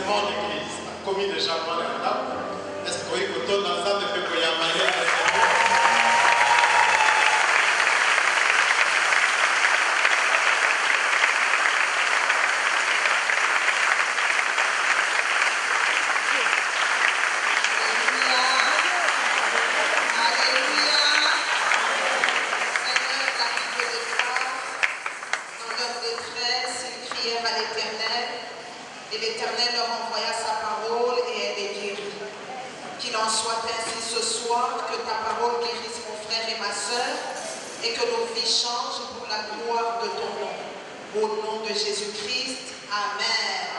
versement d'église. Commis de Japon là. Est-ce que vous avez dans ça de faire qu'il y a manière de faire? Et l'Éternel leur envoya sa parole et elle les guérit. Qu'il en soit ainsi ce soir, que ta parole guérisse mon frère et ma soeur, et que nos vies changent pour la gloire de ton nom. Au nom de Jésus-Christ, Amen.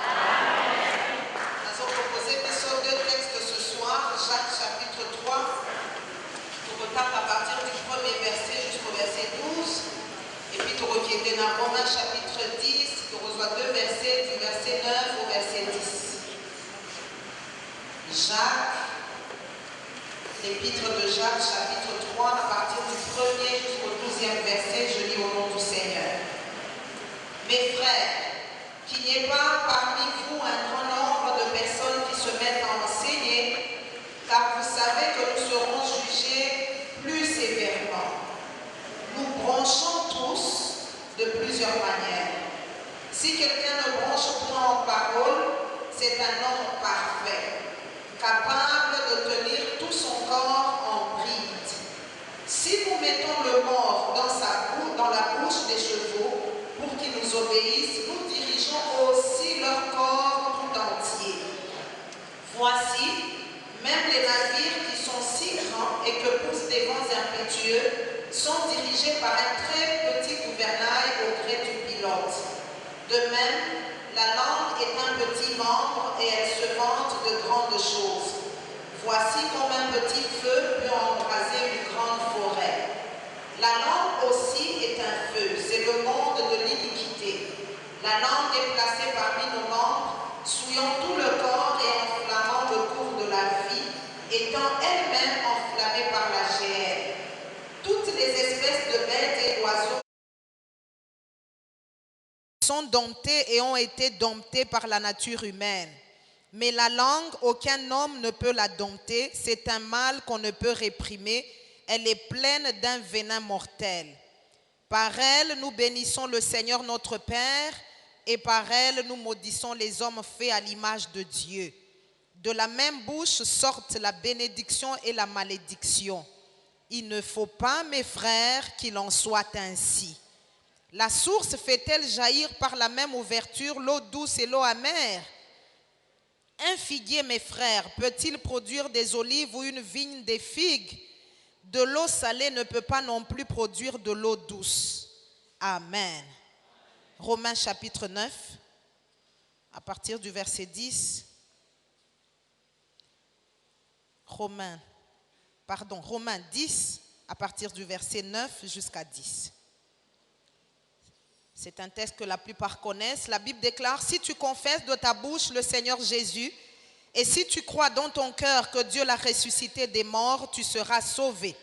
Nous avons proposé deux textes ce soir, Jacques chapitre 3, nous retarde à partir du premier verset jusqu'au verset 12. Et puis tu reviens dans Romains chapitre 10, tu reçois deux versets, du verset 9 au verset 10. Jacques, l'épître de Jacques chapitre 3, à partir du premier jusqu'au 12e verset, je lis au nom du Seigneur. Mes frères, qu'il n'y ait pas parmi vous un grand nombre de personnes qui se mettent à enseigner, car vous savez que nous serons jugés plus sévèrement. Nous branchons tous de plusieurs manières. Si quelqu'un ne branche point en parole, c'est un homme parfait, capable de tenir tout son corps en bride. Si nous mettons le mort dans la bouche des chevaux pour qu'ils nous obéissent, nous dirigeons aussi leur corps tout entier. Voici, même les navires qui sont si grands et que poussent des vents impétueux sont dirigés par un très petit gouvernail au gré du pilote. De même, la langue est un petit membre et elle se vante de grandes choses. Voici comme un petit feu peut embraser une grande forêt. La langue aussi est un feu, c'est le monde de l'iniquité. La langue est placée parmi nos membres, souillant tout le corps et enflammant le cours de la vie, étant elle-même enflammée par la chair. Toutes les espèces de bêtes et d'oiseaux sont domptés et ont été domptés par la nature humaine. Mais la langue, aucun homme ne peut la dompter. C'est un mal qu'on ne peut réprimer. Elle est pleine d'un venin mortel. Par elle, nous bénissons le Seigneur notre Père, et par elle, nous maudissons les hommes faits à l'image de Dieu. De la même bouche sortent la bénédiction et la malédiction. Il ne faut pas, mes frères, qu'il en soit ainsi. La source fait-elle jaillir par la même ouverture l'eau douce et l'eau amère? Un figuier, mes frères, peut-il produire des olives ou une vigne des figues? De l'eau salée ne peut pas non plus produire de l'eau douce. Amen. Romains chapitre 9, à partir du verset 10. Romains 10, à partir du verset 9 jusqu'à 10. C'est un texte que la plupart connaissent. La Bible déclare, si tu confesses de ta bouche le Seigneur Jésus, et si tu crois dans ton cœur que Dieu l'a ressuscité des morts, tu seras sauvé.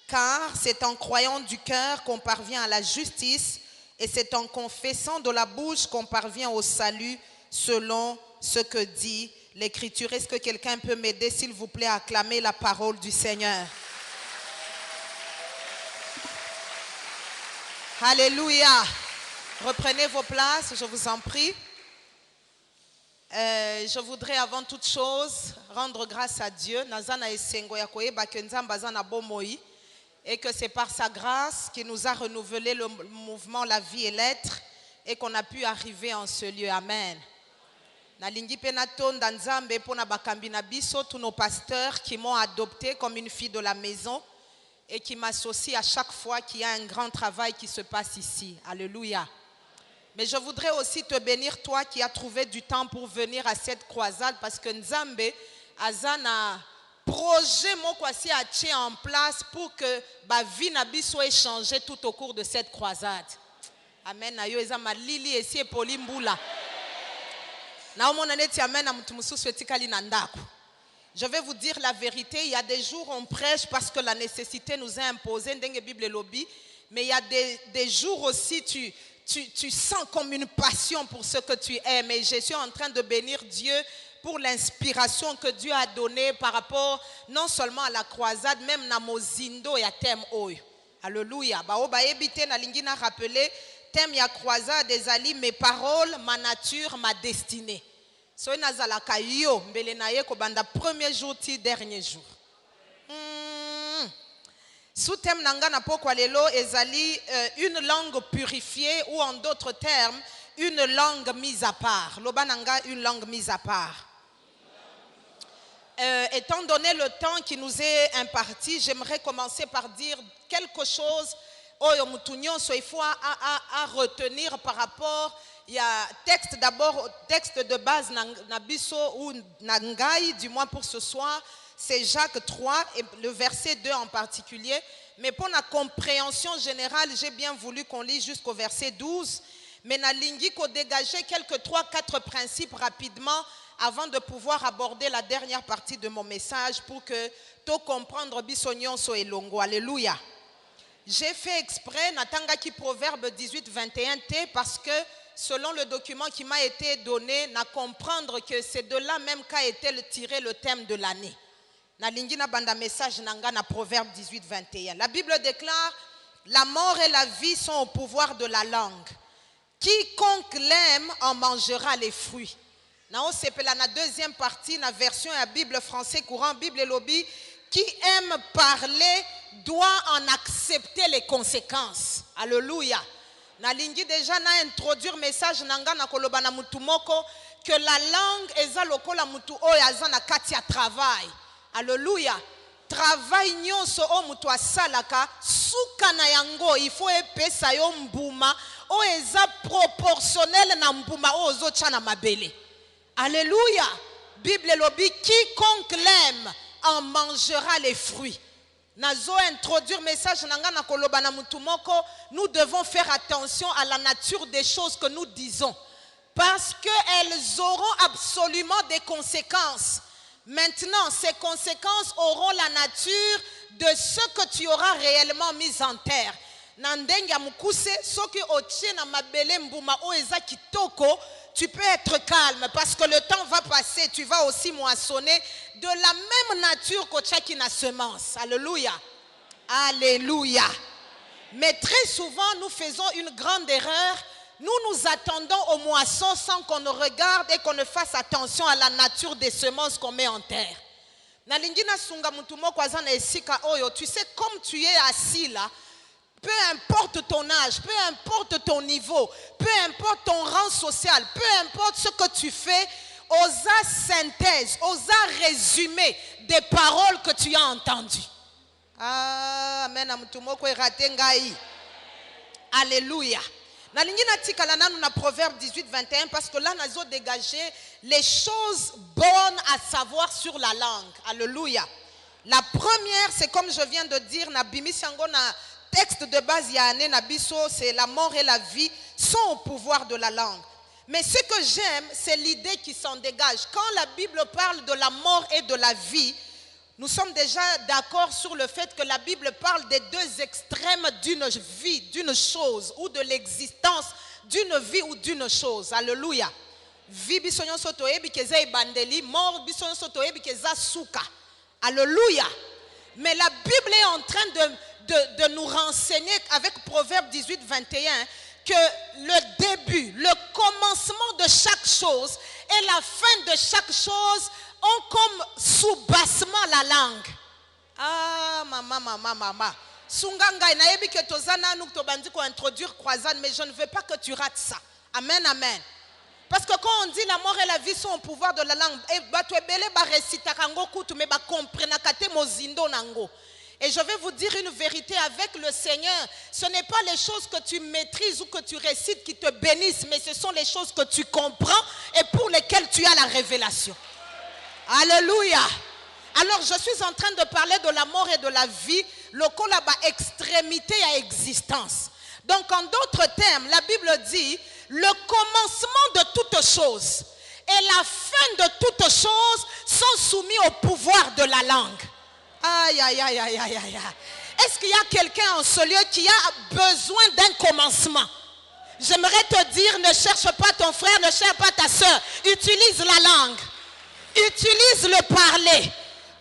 Car c'est en croyant du cœur qu'on parvient à la justice, et c'est en confessant de la bouche qu'on parvient au salut, selon ce que dit l'Écriture. Est-ce que quelqu'un peut m'aider, s'il vous plaît, à acclamer la parole du Seigneur? Alléluia. Reprenez vos places, je vous en prie. Je voudrais avant toute chose rendre grâce à Dieu. Et que c'est par sa grâce qu'il nous a renouvelé le mouvement La Vie et l'Être et qu'on a pu arriver en ce lieu. Amen. Tous nos pasteurs qui m'ont adopté comme une fille de la maison et qui m'associent à chaque fois qu'il y a un grand travail qui se passe ici. Alléluia. Mais je voudrais aussi te bénir, toi qui as trouvé du temps pour venir à cette croisade, parce que Nzambe Azana projet mokwasi a tient en place pour que ba vie na biso soit échangée tout au cours de cette croisade. Amen. Na yo ezama lili esi epoli mbula. Na omona neti amen na mutu mususu etikali na ndako. Je vais vous dire la vérité, il y a des jours on prêche parce que la nécessité nous a imposé ndenge Bible lobby, mais il y a des jours aussi tu sens comme une passion pour ce que tu aimes. Et je suis en train de bénir Dieu pour l'inspiration que Dieu a donnée par rapport non seulement à la croisade, même na mozindo ya thème oyo. Alléluia. Ba oba ebite na lingi na rappeler thème ya croisade des ali mes paroles, ma nature, ma destinée. So nazalaka yo mbele na ye ko banda premier jour ti dernier jour. Sous thème nanga na pokwa lelo ezali une langue purifiée ou en d'autres termes une langue mise à part. Loba nanga une langue mise à part. Étant donné le temps qui nous est imparti, j'aimerais commencer par dire quelque chose il faut à retenir par rapport. Il y a texte d'abord, texte de base Nabiso ou Nangai, du moins pour ce soir, c'est Jacques 3 et le verset 2 en particulier. Mais pour la compréhension générale, j'ai bien voulu qu'on lise jusqu'au verset 12. Mais Nalingi qu'on dégageait quelques 3-4 principes rapidement avant de pouvoir aborder la dernière partie de mon message pour que tu comprendre Bissognon so elongo. Alléluia. J'ai fait exprès Natanga qui proverbe 18-21 T parce que selon le document qui m'a été donné, na comprendre que c'est de là même qu'a été tiré le thème de l'année. Na lingina banda message nanga na proverbe 18-21. La Bible déclare la mort et la vie sont au pouvoir de la langue. Quiconque l'aime en mangera les fruits. C'est la deuxième partie, la version à Bible français courant, Bible et lobby, qui aime parler doit en accepter les conséquences. Alléluia. Nalingi déjà na introduire message nanga na koloba na mutu moko que la langue eza lokola mutu oyo aza na kati ya travail. Alléluia. Travail nyonso o mutu asalaka suka na yango il faut epesa yo mbuma o eza proportionnel na mbuma o ozocha na mabele. Alléluia. Bible lobby, quiconque l'aime en mangera les fruits. Nazo introduire message nanga na koloba na mutu moko, nous devons faire attention à la nature des choses que nous disons parce qu'elles auront absolument des conséquences. Maintenant, ces conséquences auront la nature de ce que tu auras réellement mis en terre. Nandenga mukuse soki otie na mabele mbuma o eza kitoko. Tu peux être calme parce que le temps va passer. Tu vas aussi moissonner de la même nature que chacun a semence. Alléluia. Alléluia. Mais très souvent, nous faisons une grande erreur. Nous nous attendons aux moissons sans qu'on ne regarde et qu'on ne fasse attention à la nature des semences qu'on met en terre. Tu sais, comme tu es assis là, peu importe ton âge, peu importe ton niveau, peu importe ton rang social, peu importe ce que tu fais, osa synthèse, osa résumé des paroles que tu as entendues. Amen. Alléluia. Na Proverbe 18-21 parce que là, nous avons dégagé les choses bonnes à savoir sur la langue. Alléluia. La première, c'est comme je viens de dire, na bimisango na texte de base Yane Nabiso, c'est la mort et la vie sont au pouvoir de la langue. Mais ce que j'aime, c'est l'idée qui s'en dégage. Quand la Bible parle de la mort et de la vie, nous sommes déjà d'accord sur le fait que la Bible parle des deux extrêmes d'une vie, d'une chose, ou de l'existence d'une vie ou d'une chose. Alléluia. Vie bisonyon soto ebi keza ibandeli, mort bisonyon soto ebi keza souka. Alléluia. Mais la Bible est en train de nous renseigner avec Proverbe 18-21 que le début, le commencement de chaque chose et la fin de chaque chose ont comme sous-bassement la langue. Ah, maman. Sunganga, naebi que tozana nous tobandi ko introduire croisade, mais je ne veux pas que tu rates ça. Amen, amen. Parce que quand on dit la mort et la vie sont au pouvoir de la langue, et je vais vous dire une vérité avec le Seigneur, ce n'est pas les choses que tu maîtrises ou que tu récites qui te bénissent, mais ce sont les choses que tu comprends et pour lesquelles tu as la révélation. Alléluia. Alors je suis en train de parler de la mort et de la vie, le kolaba extrémité à existence. Donc en d'autres termes, la Bible dit le commencement de toutes choses et la fin de toutes choses sont soumis au pouvoir de la langue. Aïe, aïe, aïe, aïe, aïe, aïe. Est-ce qu'il y a quelqu'un en ce lieu qui a besoin d'un commencement? J'aimerais te dire, ne cherche pas ton frère, ne cherche pas ta soeur. Utilise la langue. Utilise le parler.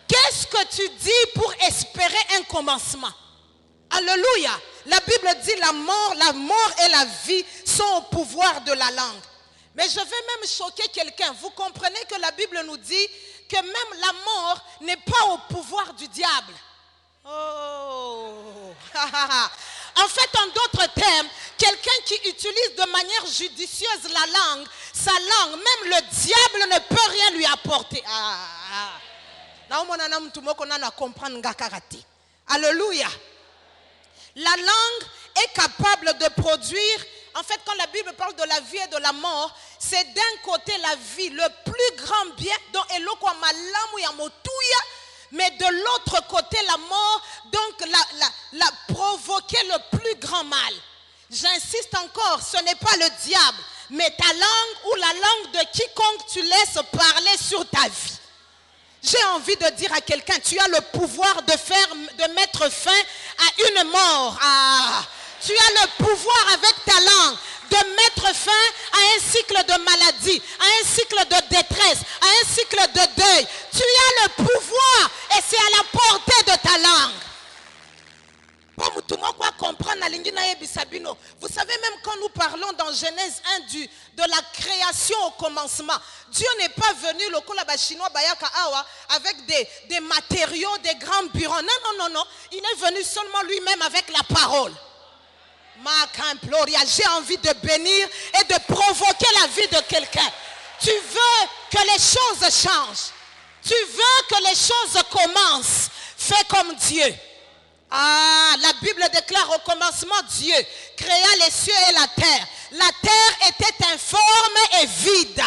Qu'est-ce que tu dis pour espérer un commencement? Alléluia. La Bible dit la mort et la vie sont au pouvoir de la langue. Mais je vais même choquer quelqu'un. Vous comprenez que la Bible nous dit que même la mort n'est pas au pouvoir du diable. Oh. En fait, en d'autres termes, quelqu'un qui utilise de manière judicieuse la langue, sa langue, même le diable ne peut rien lui apporter. Alléluia. La langue est capable de produire, en fait, quand la Bible parle de la vie et de la mort, c'est d'un côté la vie, le plus grand bien, dont eloko malamu ya motuya, mais de l'autre côté la mort, donc la provoquer le plus grand mal. J'insiste encore, ce n'est pas le diable, mais ta langue ou la langue de quiconque tu laisses parler sur ta vie. J'ai envie de dire à quelqu'un, tu as le pouvoir de mettre fin à une mort. Tu as le pouvoir avec ta langue de mettre fin à un cycle de maladie, à un cycle de détresse, à un cycle de deuil. Tu as le pouvoir et c'est à la portée de ta langue. Vous savez, même quand nous parlons dans Genèse 1 de la création au commencement, Dieu n'est pas venu avec des matériaux, des grands bureaux. Non. Il est venu seulement lui-même avec la parole. J'ai envie de bénir et de provoquer la vie de quelqu'un. Tu veux que les choses changent. Tu veux que les choses commencent. Fais comme Dieu. La Bible déclare au commencement Dieu créa les cieux et la terre. La terre était informe et vide.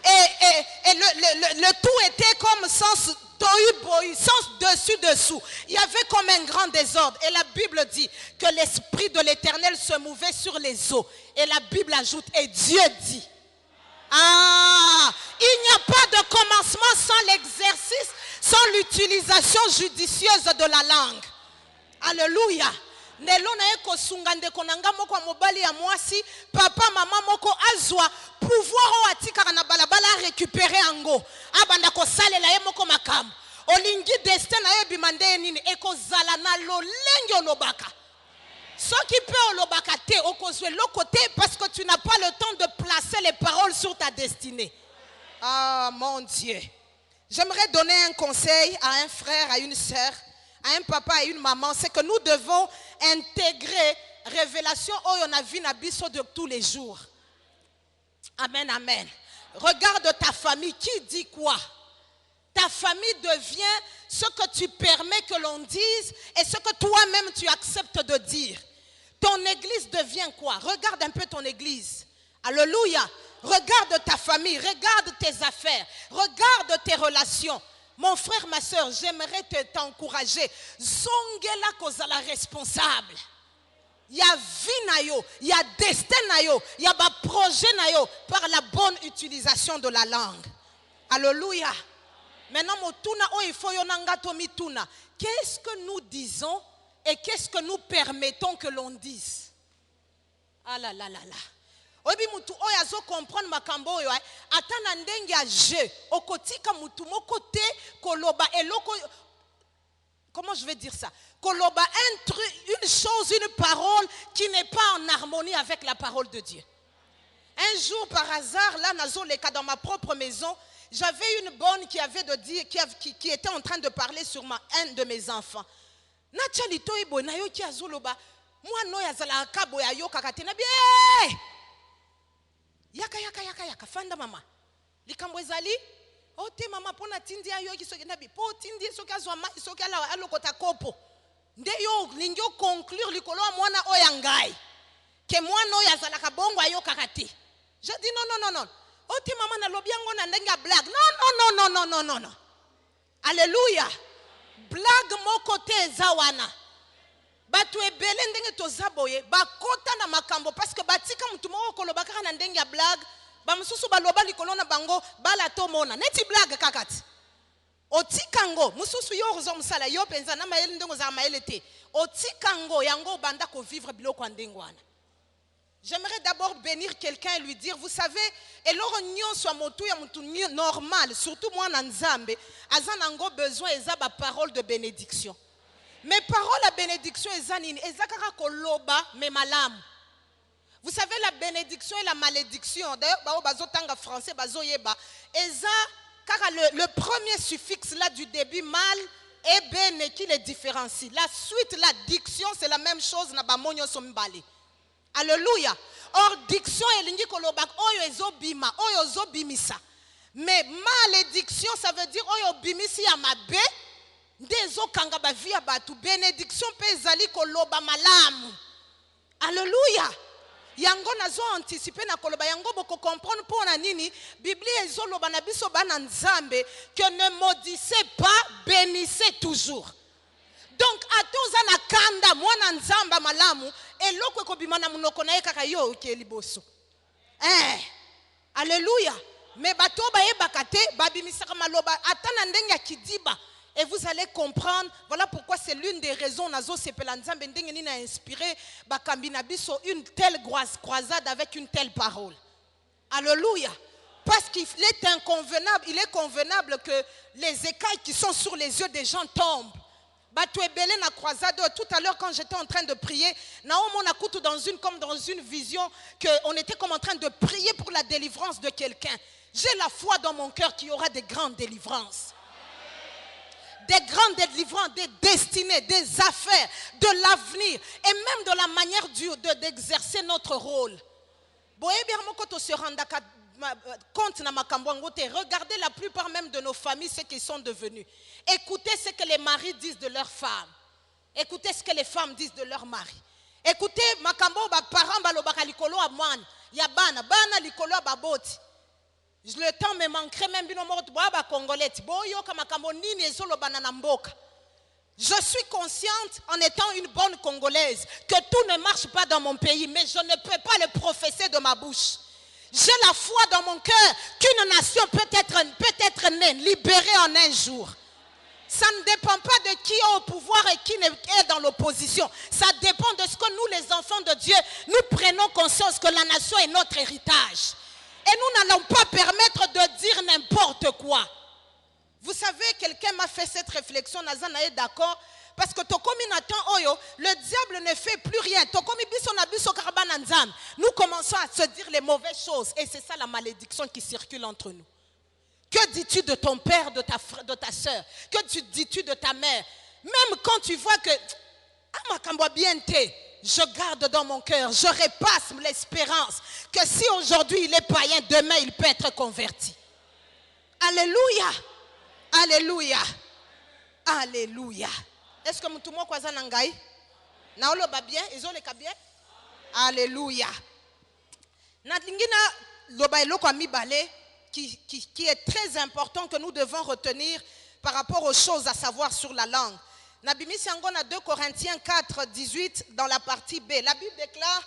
Et le tout était comme sans dessus-dessous. Il y avait comme un grand désordre. Et la Bible dit que l'Esprit de l'Éternel se mouvait sur les eaux. Et la Bible ajoute, et Dieu dit. Il n'y a pas de commencement sans l'exercice, sans l'utilisation judicieuse de la langue. Alléluia. Nelo na eko sungande konanga moko mobali ya mwasi papa mama moko azwa pouvoir o atika na balabala récupérer ango abanda ko salela ye moko makam olingi destin na ye bimande nini eko zala na lolenge olobaka soki pe olobaka te okozwe lokote parce que tu n'as pas le temps de placer les paroles sur ta destinée. Mon Dieu. J'aimerais donner un conseil à un frère, à une sœur, à un papa et une maman, c'est que nous devons intégrer révélation oyonavi na biso de tous les jours. Amen, amen. Regarde ta famille, qui dit quoi? Ta famille devient ce que tu permets que l'on dise et ce que toi-même tu acceptes de dire. Ton église devient quoi? Regarde un peu ton église. Alléluia. Regarde ta famille, regarde tes affaires, regarde tes relations. Mon frère, ma soeur, j'aimerais t'encourager. Zongela kozala responsable. Il y a vie nayo, il y a destin nayo, il y a projet nayo par la bonne utilisation de la langue. Alléluia. Maintenant, qu'est-ce que nous disons et qu'est-ce que nous permettons que l'on dise? Ah là là là là. Obi mutu oyazo comprendre makambo oyo atana ndenge ya jeu okotika mutu mokote koloba eloko. Comment je vais dire ça? Koloba une chose, une parole qui n'est pas en harmonie avec la parole de Dieu. Un jour par hasard, là nazoleka dans ma propre maison, j'avais une bonne qui avait de dire qui était en train de parler sur un de mes enfants. Nachalito ibo na yo ki azoloba moi no yazala kabo ya yo kakatena bien. Yaka fanda mama likambo ezali ote mama pona tindi ayo kisoki nabi po tindi soki azwa ma soki ala alokota kopo nde yo lingyo conclure likolo mwana oya ngai ke mwana oya zalaka bongo ayo kakati. Je dis non. Ote mama na lobi yango na ndenga blague. Non. Alléluia. Blague mon côté zawana. Batu ebele ndenge tozaboye bakota na makambo parce que batika mutu moko kolobaka na ndenge ya blague ba mususu baloba likolo na bango bala to mona neti blague kakati otikango mususu yo ozo musala yo penza na mayele ndenge za mayele te otikango yango banda ko vivre biloko ndengwana. J'aimerais d'abord bénir quelqu'un et lui dire, vous savez, et l'orignon soit motu ya mutu normal, surtout moi nanzambe, azanango besoin ezaba parole de bénédiction. Mais parole à bénédiction ezanini, ezakaka koloba me malam. Vous savez la bénédiction et la malédiction. D'ailleurs, bao bazotanga français bazoyeba, eza car le premier suffixe là du début mal et ben qui les différencie. La suite, la diction, c'est la même chose na bamonyo sombali. Alléluia. Or diction elingi kolobak oyo ezobima, oyo zobimisa. Mais malédiction ça veut dire oyo bimisi ya mabe ndezo kanga ba via batu. Bénédiction pe ezali koloba malamu. Alléluia. Yango nazo anticiper na koloba yango boko comprendre pour na nini Biblie ezoloba na biso bana nzambe que ne maudissez pas, bénissez toujours. Donc atoza na kanda mwana nzamba malamu eloko ekobima na munoko na ye kaka yo ke liboso. Alléluia. Mais bato ba yebaka te babimisaka maloba atana ndenge ya kidiba. Et vous allez comprendre, voilà pourquoi c'est l'une des raisons nazo sepela nzambe ndenge nini a inspiré bakambina biso une telle croisade avec une telle parole. Alléluia. Parce qu'il est inconvenable, il est convenable que les écailles qui sont sur les yeux des gens tombent. Bato ebele na croisade tout à l'heure quand j'étais en train de prier, naomo na kutu comme dans une vision que on était comme en train de prier pour la délivrance de quelqu'un. J'ai la foi dans mon cœur qu'il y aura des grandes délivrances. Des grandes délivrances, des destinées, des affaires, de l'avenir et même de la manière d'exercer notre rôle. Regardez la plupart même de nos familles, ce qu'ils sont devenus. Écoutez ce que les maris disent de leurs femmes. Écoutez ce que les femmes disent de leurs maris. Écoutez, makambo ba parents balobaka likolo amwana, ya bana likolo baboti. Le temps me manquerait même bino mort ba congolais boyo kama makambo nini ezolo banana mboka. Je suis consciente en étant une bonne congolaise que tout ne marche pas dans mon pays, mais je ne peux pas le professer de ma bouche. J'ai la foi dans mon cœur qu'une nation peut être née, libérée en un jour. Ça ne dépend pas de qui est au pouvoir et qui est dans l'opposition. Ça dépend de ce que nous, les enfants de Dieu, nous prenons conscience que la nation est notre héritage. Et nous n'allons pas permettre de dire n'importe quoi. Vous savez, quelqu'un m'a fait cette réflexion, Nazana est d'accord, parce que Tokomi Nathan Oyo, le diable ne fait plus rien. Tokomi biso na biso karabana nzam. Nous commençons à se dire les mauvaises choses. Et c'est ça la malédiction qui circule entre nous. Que dis-tu de ton père, de ta soeur? Que dis-tu de ta mère? Même quand tu vois que, ah, makambo bien té, je garde dans mon cœur, je repasse l'espérance que si aujourd'hui il est païen, demain il peut être converti. Alléluia. Alléluia. Alléluia. Est-ce que tout le monde est nangai? Naolo ba bien? Ils ont les bien? Alléluia. Nadlingina loba eloko amibale qui est très important que nous devons retenir par rapport aux choses à savoir sur la langue. Nabimisi angona 2 Corinthiens 4, 18 dans la partie B. La Bible déclare,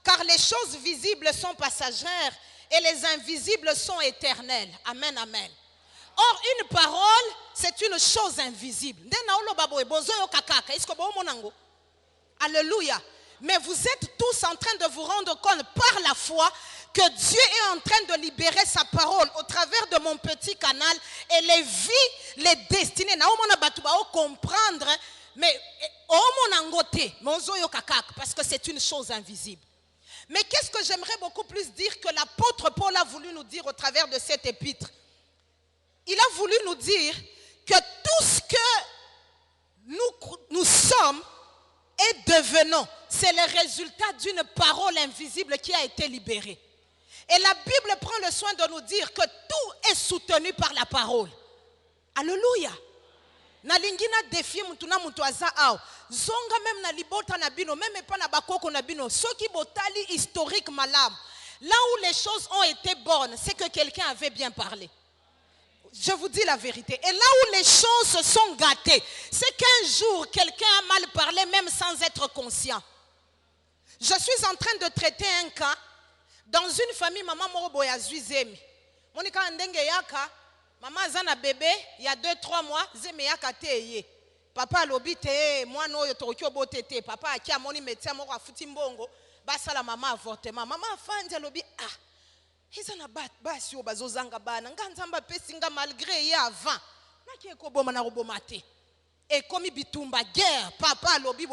car les choses visibles sont passagères et les invisibles sont éternelles. Amen, amen. Or, une parole, c'est une chose invisible. Alléluia. Mais vous êtes tous en train de vous rendre compte par la foi que Dieu est en train de libérer sa parole au travers de mon petit canal et les vies, les destinées. Comprendre, mais parce que c'est une chose invisible. Mais qu'est-ce que j'aimerais beaucoup plus dire que l'apôtre Paul a voulu nous dire au travers de cette épître? Il a voulu nous dire que tout ce que nous sommes et devenons, c'est le résultat d'une parole invisible qui a été libérée. Et la Bible prend le soin de nous dire que tout est soutenu par la parole. Alléluia. Nalingina défier mutuna mutuaza ao. Zonga même na libota na bino, même pas na bakoko na bino. Ce qui botali historique malam. Là où les choses ont été bonnes, c'est que quelqu'un avait bien parlé. Je vous dis la vérité. Et là où les choses se sont gâtées, c'est qu'un jour, quelqu'un a mal parlé même sans être conscient. Je suis en train de traiter un cas dans une famille, maman morobo ya zuizemi. Monika ndenge yaka, maman zana bébé, il y a 2-3 mois, zeme yaka teye. Papa lobite, moi no yo tokyo botete, papa akia moni médecin moko afuti mbongo, basa la maman avortement maman afandi alobi eza na basi oyo bazozanga bana nga nzambe apesi nga malgré ye avant naki ekoboma na koboma te ekomi bitumba guerre papa alobi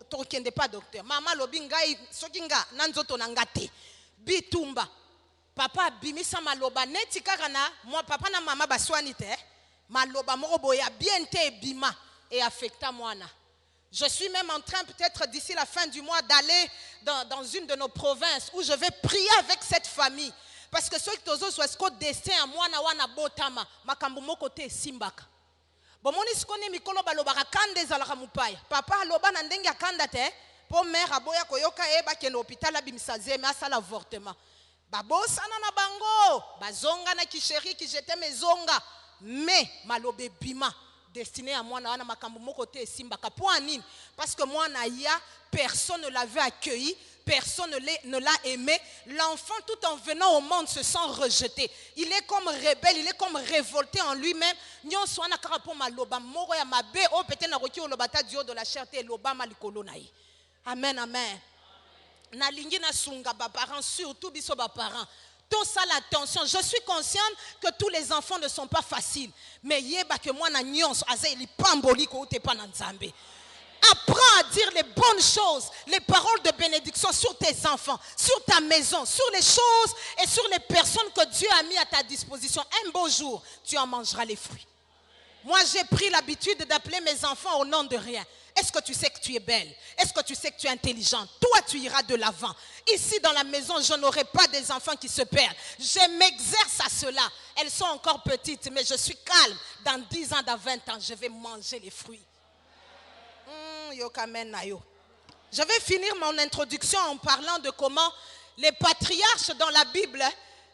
tokende pas docteur mama alobi ngai soki nga na nzoto na nga te bitumba papa abimisa maloba neti kaka na moi papa na mama baswani te maloba moko boya bien te ebima et affecta mwana. Je suis même en train peut-être d'ici la fin du mois d'aller dans une de nos provinces où je vais prier avec cette famille parce que ceux qui ont soit destin à mwana wana botama makambo moko te simbaka. Bomoni sikoni mikolo balobaka kande ezalaka mupaya papa aloba na ndenge akanda te po mère aboya koyoka eba kende hôpital abimisa zeme asala avortement babosana na bango bazonga na kisheri kijete mezonga mais malobe bima destiné à moi na makambo moko te simbaka pour nini parce que moi na ya personne ne l'avait accueilli. Personne ne l'a aimé. L'enfant, tout en venant au monde, se sent rejeté. Il est comme rebelle, il est comme révolté en lui-même. Amen, amen. Nalingi na sunga ba parents, surtout biso ba parents. Tout ça l'attention. Je suis consciente que tous les enfants ne sont pas faciles. Mais yeba que moi na nyons aza ili pamboli ko te pa na nzambe. Apprends à dire les bonnes choses, les paroles de bénédiction sur tes enfants, sur ta maison, sur les choses et sur les personnes que Dieu a mis à ta disposition. Un beau jour, tu en mangeras les fruits. Moi, j'ai pris l'habitude d'appeler mes enfants au nom de rien. Est-ce que tu sais que tu es belle? Est-ce que tu sais que tu es intelligente? Toi, tu iras de l'avant. Ici, dans la maison, je n'aurai pas des enfants qui se perdent. Je m'exerce à cela. Elles sont encore petites, mais je suis calme. Dans 10 ans, dans 20 ans, je vais manger les fruits. Je vais finir mon introduction en parlant de comment les patriarches dans la Bible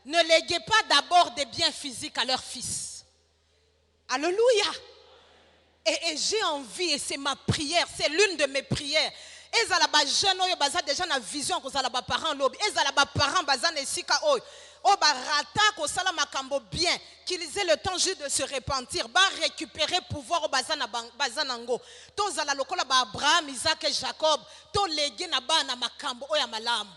ne léguaient pas d'abord des biens physiques à leurs fils. Alléluia. Et j'ai envie, et c'est ma prière, c'est l'une de mes prières. Ezalaba jeune oyo baza déjà na vision ko zalaba parents lobi. Ezalaba parents baza na esika oyo. O ba rata ko sala makambo bien, qu'ils aient le temps juste de se repentir, ba récupérer pouvoir au bazanango. To zala lokola ba Abraham, Isaac et Jacob, to légué na ba na makambo oya malam.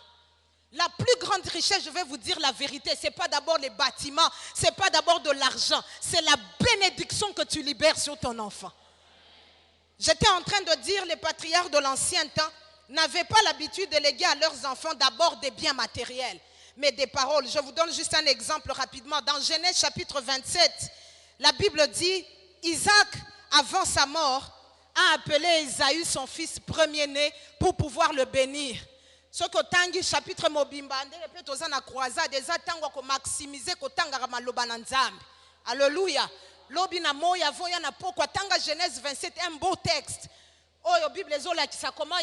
La plus grande richesse, je vais vous dire la vérité, c'est pas d'abord les bâtiments, c'est pas d'abord de l'argent, c'est la bénédiction que tu libères sur ton enfant. J'étais en train de dire, les patriarches de l'ancien temps n'avaient pas l'habitude de léguer à leurs enfants d'abord des biens matériels, mais des paroles. Je vous donne juste un exemple rapidement. Dans Genèse chapitre 27, la Bible dit, Isaac, avant sa mort, a appelé Ésaü, son fils premier-né, pour pouvoir le bénir. Ce que tangi chapitre mobimba ndenge pe toza na croisade eza tango ko maximiser ko tanga maloba na nzambe. Alléluia. Lobi na moya voya na pokwa tanga Genèse 27 un beau texte. Oyo Bible ezola qui ça comment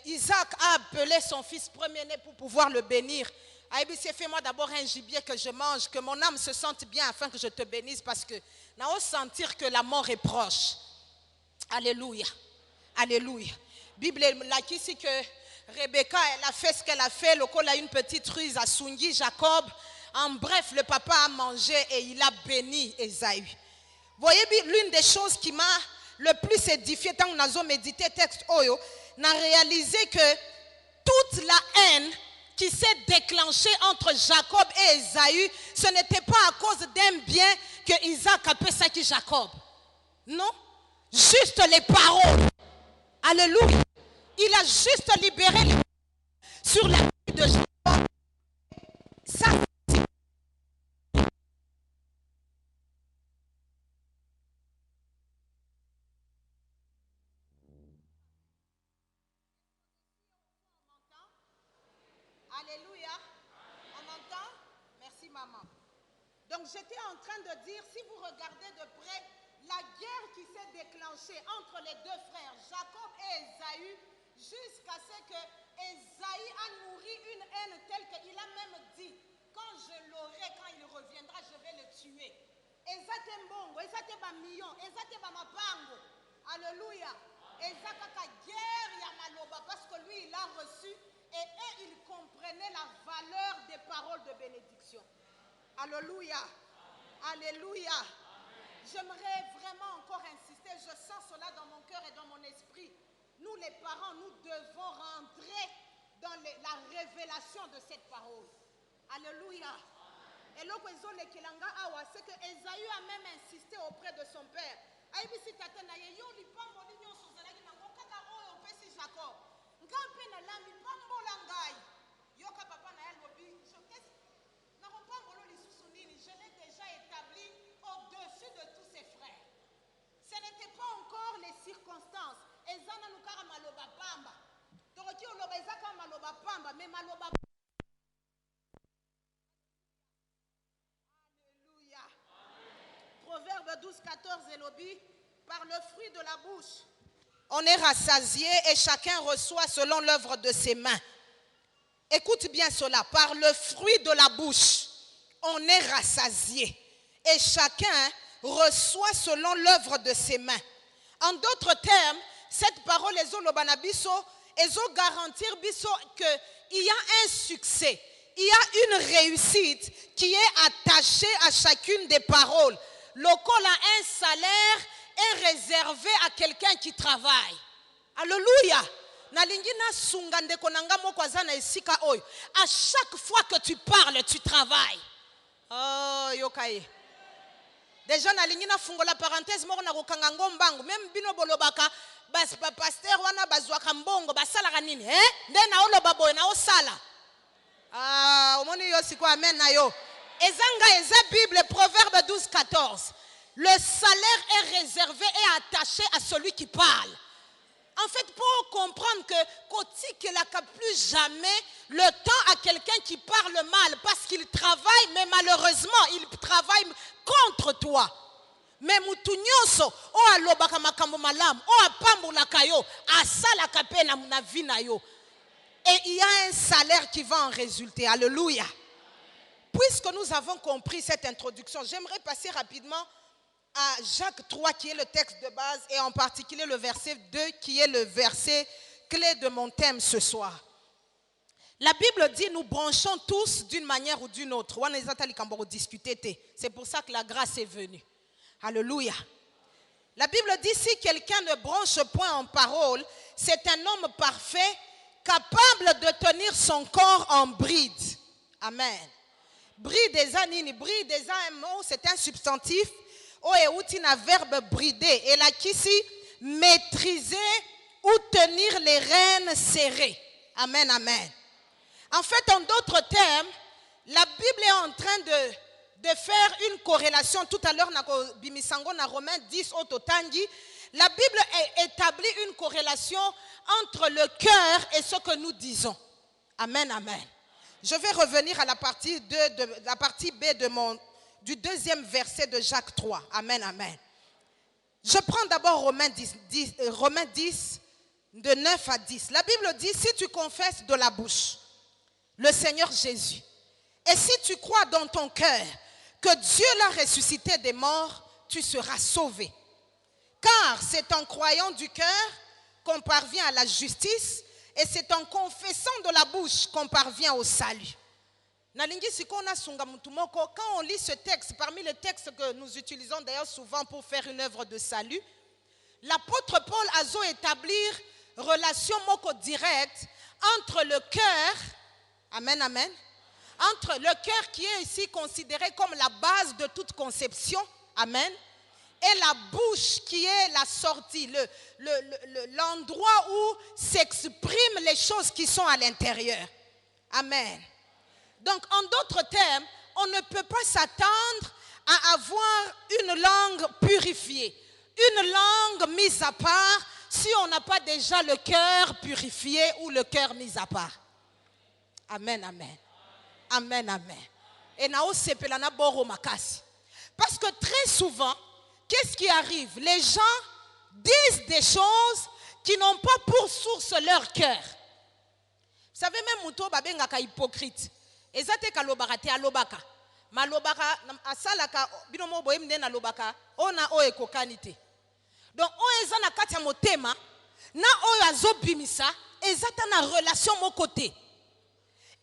Isaac a appelé son fils premier-né pour pouvoir le bénir. Aïbisi, fais-moi d'abord un gibier que je mange, que mon âme se sente bien afin que je te bénisse parce que n'a pas sentir que la mort est proche. Alléluia. Alléluia. Bible là qui dit que Rebecca elle a fait ce qu'elle a fait, le col a une petite ruse à Sungi, Jacob. En bref, le papa a mangé et il a béni Ésaü. Voyez, l'une des choses qui m'a le plus édifié tant que nous avons médité texte Oyo, n'a réalisé que toute la haine qui s'est déclenchée entre Jacob et Ésaü, ce n'était pas à cause d'un bien que Isaac a fait ça qui Jacob. Non, juste les paroles. Alléluia. Il a juste libéré les sur la vie de Jacob. Ça, alléluia. On m'entend? Merci maman. Donc j'étais en train de dire, si vous regardez de près, la guerre qui s'est déclenchée entre les deux frères, Jacob et Ésaü, jusqu'à ce que Ésaü a nourri une haine telle qu'il a même dit, quand je l'aurai, quand il reviendra, je vais le tuer. Ezate mbongo, ezate ba million, ezate ba mapango. Alléluia. Ezaka guerre ya maloba parce que lui il a reçu et eux ils comprenaient la valeur des paroles de bénédiction. Alléluia. Alléluia. J'aimerais vraiment encore insister, je sens cela dans mon cœur et dans mon esprit. nous les parents, nous devons rentrer dans la révélation de cette parole. Alléluia. Et là, c'est que Esaü a même insisté auprès de son père. Je l'ai déjà établi au-dessus de tous ses frères. Ce n'était pas encore les circonstances. Ezana nukara maloba pamba. Toroki oloba ezaka maloba pamba, mais maloba. Alléluia. Proverbe 12, 14 et lobby. Par le fruit de la bouche, on est rassasié et chacun reçoit selon l'œuvre de ses mains. Écoute bien cela. Par le fruit de la bouche, on est rassasié et chacun reçoit selon l'œuvre de ses mains. En d'autres termes, cette parole est l'obanabiso et garantir biso qu'il y a un succès, il y a une réussite qui est attachée à chacune des paroles. Lokola, un salaire est réservé à quelqu'un qui travaille. Alléluia. À chaque fois que tu parles, tu travailles. Oh, yokaye. Déjà, na fungola parenthèse, moko na kokanga ngombango. Même bino bolobaka, bas pasteur wana bazwaka mbongo, basalaka nini, eh? Nde na oloba boy na osala. Ah, omoni yo siko amen na yo. Ezanga eza Bible, Proverbe 12, 14. Le salaire est réservé et attaché à celui qui parle. En fait, pour comprendre que Kotik n'a plus jamais le temps à quelqu'un qui parle mal parce qu'il travaille, mais malheureusement, il travaille contre toi. Mais mutunyoso, o alobaka makambo malam, o apambula kayo, asala kapena na vina yo. Et il y a un salaire qui va en résulter. Alléluia. Puisque nous avons compris cette introduction, j'aimerais passer rapidement à Jacques 3 qui est le texte de base et en particulier le verset 2 qui est le verset clé de mon thème ce soir. La Bible dit nous branchons tous d'une manière ou d'une autre. C'est pour ça que la grâce est venue. Alléluia. La Bible dit si quelqu'un ne branche point en parole, c'est un homme parfait capable de tenir son corps en bride. Amen. Bride des anini, bride des un mot, c'est un substantif. O et un verbe brider. Et là, qu'ici, maîtriser ou tenir les rênes serrées. Amen, amen. En fait, en d'autres termes, la Bible est en train de faire une corrélation. Tout à l'heure, Bimisango na Romains 10 au Totangi. La Bible établit une corrélation entre le cœur et ce que nous disons. Amen, amen. Je vais revenir à la partie B du deuxième verset de Jacques 3. Amen, amen. Je prends d'abord Romains 10, de 9 à 10. La Bible dit, si tu confesses de la bouche le Seigneur Jésus, et si tu crois dans ton cœur que Dieu l'a ressuscité des morts, tu seras sauvé. Car c'est en croyant du cœur qu'on parvient à la justice, et c'est en confessant de la bouche qu'on parvient au salut. Quand on lit ce texte, parmi les textes que nous utilisons d'ailleurs souvent pour faire une œuvre de salut, l'apôtre Paul a établir relation moko directe entre le cœur, amen, amen, entre le cœur qui est ici considéré comme la base de toute conception, amen, et la bouche qui est la sortie, l'endroit où s'expriment les choses qui sont à l'intérieur. Amen. Donc, en d'autres termes, on ne peut pas s'attendre à avoir une langue purifiée, une langue mise à part, si on n'a pas déjà le cœur purifié ou le cœur mis à part. Amen, amen. Amen, amen. Et parce que très souvent, qu'est-ce qui arrive? Les gens disent des choses qui n'ont pas pour source leur cœur. Vous savez, même Mouto Babengaka hypocrite. Ezate kalobaka te alobaka. Malobaka asalaka binomo boyemde na lobaka ona o ekokani te. Donc o ezana kati ya motema na o azobimisa ezata na relation mon côté.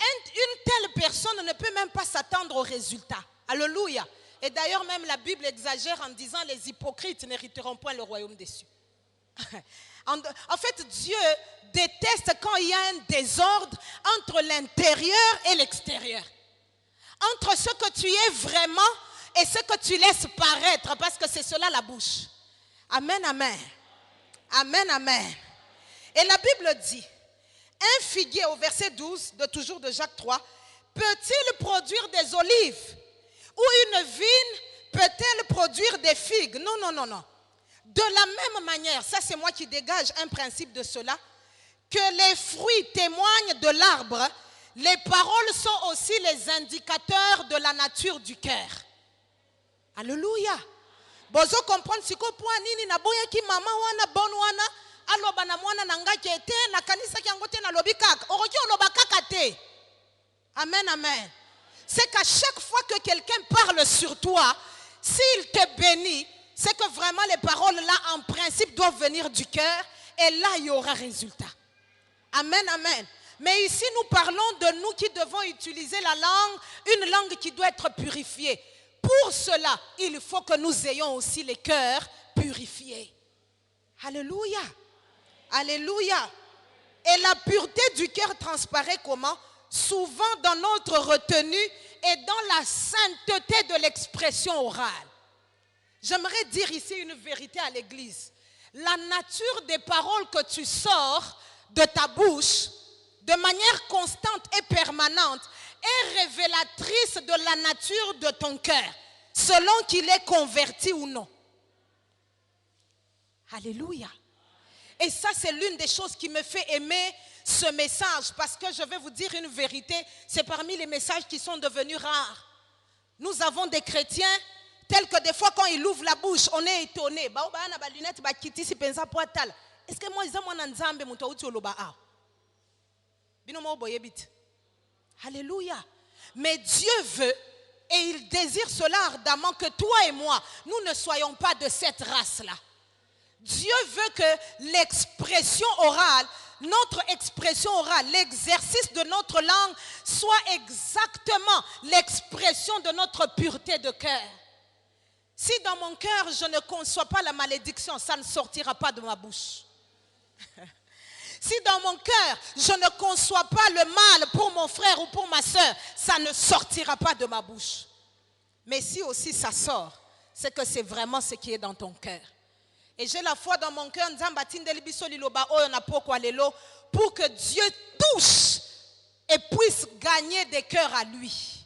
Une telle personne ne peut même pas s'attendre au résultat. Alléluia. Et d'ailleurs même la Bible exagère en disant les hypocrites n'hériteront point le royaume des cieux. En fait, Dieu déteste quand il y a un désordre entre l'intérieur et l'extérieur. Entre ce que tu es vraiment et ce que tu laisses paraître, parce que c'est cela la bouche. Amen, amen. Amen, amen. Et la Bible dit, un figuier au verset 12, toujours de Jacques 3, peut-il produire des olives? Ou une vigne peut-elle produire des figues? Non, non, non, non. De la même manière, ça c'est moi qui dégage un principe de cela, que les fruits témoignent de l'arbre, les paroles sont aussi les indicateurs de la nature du cœur. Alléluia. Bozo comprendre siko po nini na boya ki mama wana bon wana aloba na mwana na ngaki ete na kanisa ki ngote na lobi kaka oroki oloba kaka te. Amen, amen. C'est qu'à chaque fois que quelqu'un parle sur toi, s'il te bénit, c'est que vraiment les paroles là en principe doivent venir du cœur et là il y aura résultat. Amen, amen. Mais ici nous parlons de nous qui devons utiliser la langue, une langue qui doit être purifiée. Pour cela, il faut que nous ayons aussi les cœurs purifiés. Alléluia. Alléluia. Et la pureté du cœur transparaît comment? Souvent dans notre retenue et dans la sainteté de l'expression orale. J'aimerais dire ici une vérité à l'église. La nature des paroles que tu sors de ta bouche, de manière constante et permanente, est révélatrice de la nature de ton cœur, selon qu'il est converti ou non. Alléluia. Et ça, c'est l'une des choses qui me fait aimer ce message, parce que je vais vous dire une vérité, c'est parmi les messages qui sont devenus rares. Nous avons des chrétiens tels que des fois quand ils ouvrent la bouche, on est étonné. Est-ce que moi, alléluia. Mais Dieu veut et il désire cela ardemment que toi et moi, nous ne soyons pas de cette race-là. Dieu veut que l'expression orale, notre expression orale, l'exercice de notre langue soit exactement l'expression de notre pureté de cœur. Si dans mon cœur je ne conçois pas la malédiction, ça ne sortira pas de ma bouche. Si dans mon cœur, je ne conçois pas le mal pour mon frère ou pour ma soeur, ça ne sortira pas de ma bouche. Mais si aussi ça sort, c'est que c'est vraiment ce qui est dans ton cœur. Et j'ai la foi dans mon cœur, pour que Dieu touche et puisse gagner des cœurs à lui.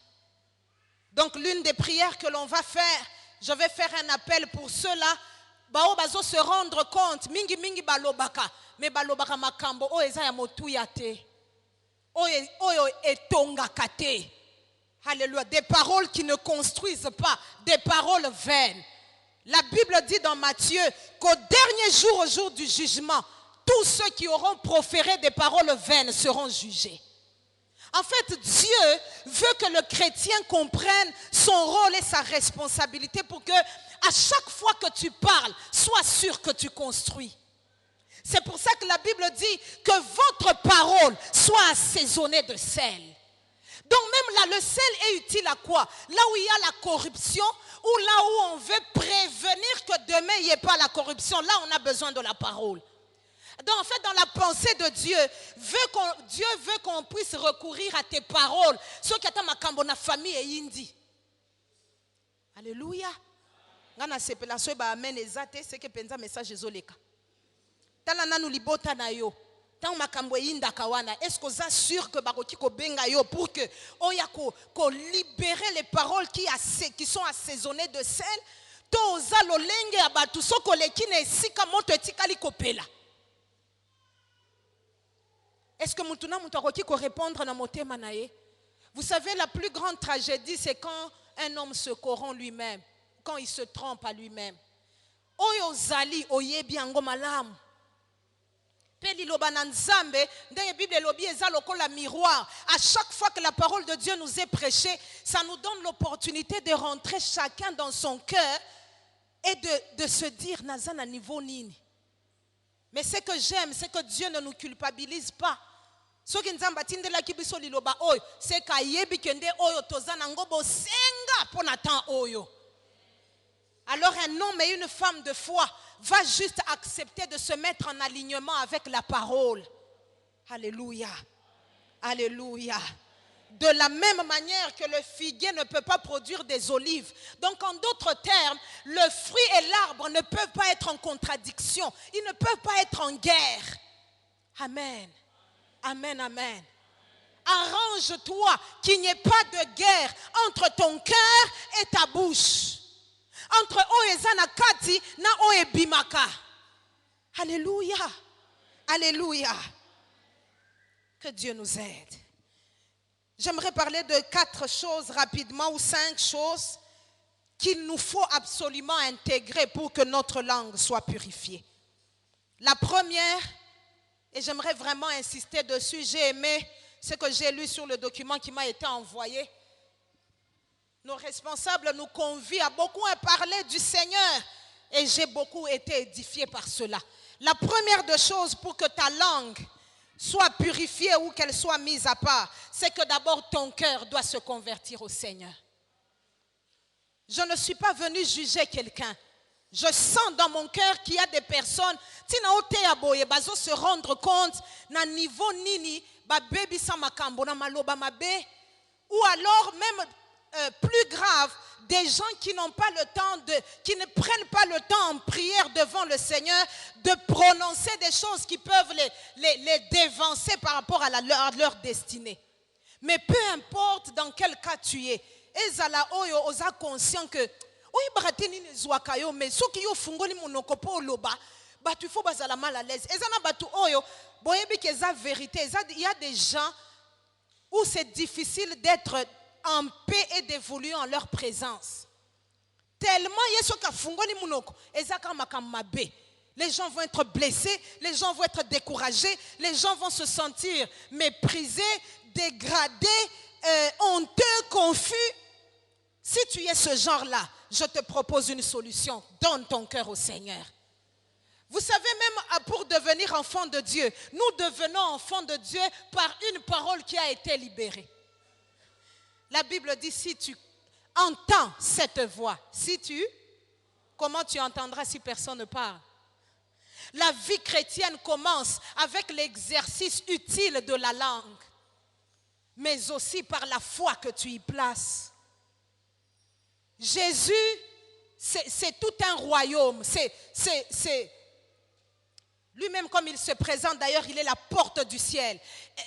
Donc l'une des prières que l'on va faire, je vais faire un appel pour ceux-là, se rendre compte, mingi mingi balobaka. Mais balobaka makambo o eza ya motuya te oyo etonga kate. Alléluia. Des paroles qui ne construisent pas, des paroles vaines. La Bible dit dans Matthieu qu'au dernier jour, au jour du jugement, tous ceux qui auront proféré des paroles vaines seront jugés. En fait, Dieu veut que le chrétien comprenne son rôle et sa responsabilité pour que à chaque fois que tu parles, sois sûr que tu construis. C'est pour ça que la Bible dit que votre parole soit assaisonnée de sel. Donc même là, le sel est utile à quoi? Là où il y a la corruption, ou là où on veut prévenir que demain il n'y ait pas la corruption, là on a besoin de la parole. Donc en fait, dans la pensée de Dieu, Dieu veut qu'on puisse recourir à tes paroles. Ce qui est ma cambo na famille et indi. Alléluia. Ngana sepela so ba amen ezate c'est que penza message ezoleka. Tala nanu libota na yo. Tant makambo yinda kawana. Est-ce que vous êtes sûr que baroki ko benga yo pour que oya ko libérer les paroles qui sont assaisonnées de sel? To oza lolenge abatu soko lekine esika moto etikali kopela. Est-ce que mutuna mutaroki ko répondre na motema na ye? Vous savez, la plus grande tragédie, c'est quand un homme se corrompt lui-même, quand il se trompe à lui-même. Oyo zali oyebi yango malamu. Peli loba na nzambe, ndenge Bible lobi eza lokola miroir. À chaque fois que la parole de Dieu nous est prêchée, ça nous donne l'opportunité de rentrer chacun dans son cœur et de se dire naza na niveau nini. Mais ce que j'aime, c'est que Dieu ne nous culpabilise pas. Ce qui nous a dit biso liloba oyo, c'est qu'ayebi kende oyo tozana ngobo senga pour Nathan oyo. alors un homme et une femme de foi va juste accepter de se mettre en alignement avec la parole. Alléluia. Alléluia. De la même manière que le figuier ne peut pas produire des olives. Donc en d'autres termes, le fruit et l'arbre ne peuvent pas être en contradiction. Ils ne peuvent pas être en guerre. Amen. Amen, amen. Arrange-toi qu'il n'y ait pas de guerre entre ton cœur et ta bouche. Entre Oezana Kati na Oebimaka. Alléluia. Alléluia. Que Dieu nous aide. J'aimerais parler de 4 choses rapidement ou 5 choses qu'il nous faut absolument intégrer pour que notre langue soit purifiée. La première, et j'aimerais vraiment insister dessus, j'ai aimé ce que j'ai lu sur le document qui m'a été envoyé. Nos responsables nous convient à beaucoup à parler du Seigneur et j'ai beaucoup été édifié par cela. La première des choses pour que ta langue soit purifiée ou qu'elle soit mise à part, c'est que d'abord ton cœur doit se convertir au Seigneur. Je ne suis pas venu juger quelqu'un. Je sens dans mon cœur qu'il y a des personnes qui se rendre compte na niveau nini ba baby sa makambo na maloba mabe, ou alors même plus grave, des gens qui n'ont pas le temps qui ne prennent pas le temps en prière devant le Seigneur de prononcer des choses qui peuvent les dévancer par rapport à leur destinée. Mais peu importe dans quel cas tu es, ezala oyo oza conscient que oyi barateni ne zwakayo mais soki yo fungoli monoko po loba batu faut bazala mal à l'aise. Ezana batu oyo boyebi ke za vérité, il y a des gens où c'est difficile d'être en paix et d'évoluer en leur présence. Tellement yesoka fungoli monoko ezaka makamabe. Les gens vont être blessés, les gens vont être découragés, les gens vont se sentir méprisés, dégradés, honteux, confus. Si tu es ce genre-là, je te propose une solution. Donne ton cœur au Seigneur. Vous savez, même pour devenir enfant de Dieu, nous devenons enfants de Dieu par une parole qui a été libérée. La Bible dit, si tu entends cette voix, comment tu entendras si personne ne parle? La vie chrétienne commence avec l'exercice utile de la langue, mais aussi par la foi que tu y places. Jésus, c'est tout un royaume. Lui-même, comme il se présente, d'ailleurs, il est la porte du ciel.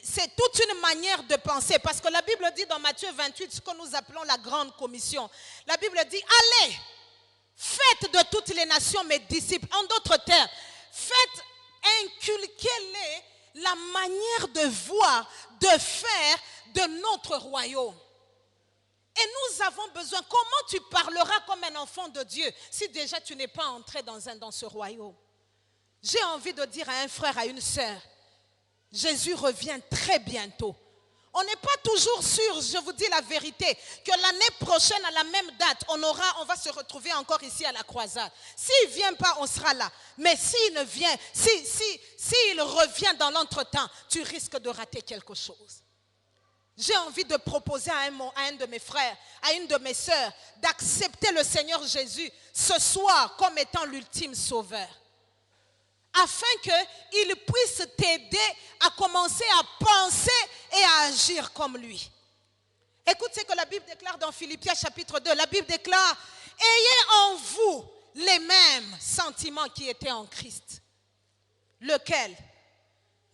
C'est toute une manière de penser, parce que la Bible dit dans Matthieu 28, ce que nous appelons la grande commission. La Bible dit, allez, faites de toutes les nations mes disciples. En d'autres termes, faites, inculquez-les la manière de voir, de faire de notre royaume. Et nous avons besoin, comment tu parleras comme un enfant de Dieu si déjà tu n'es pas entré dans ce royaume? J'ai envie de dire à un frère, à une sœur, Jésus revient très bientôt. On n'est pas toujours sûr, je vous dis la vérité, que l'année prochaine à la même date, on va se retrouver encore ici à la croisade. S'il ne vient pas, on sera là. Mais s'il ne vient, s'il revient dans l'entretemps, tu risques de rater quelque chose. J'ai envie de proposer à un de mes frères, à une de mes sœurs, d'accepter le Seigneur Jésus ce soir comme étant l'ultime sauveur. Afin qu'il puisse t'aider à commencer à penser et à agir comme lui. Écoute ce que la Bible déclare dans Philippiens chapitre 2. La Bible déclare, ayez en vous les mêmes sentiments qui étaient en Christ. Lequel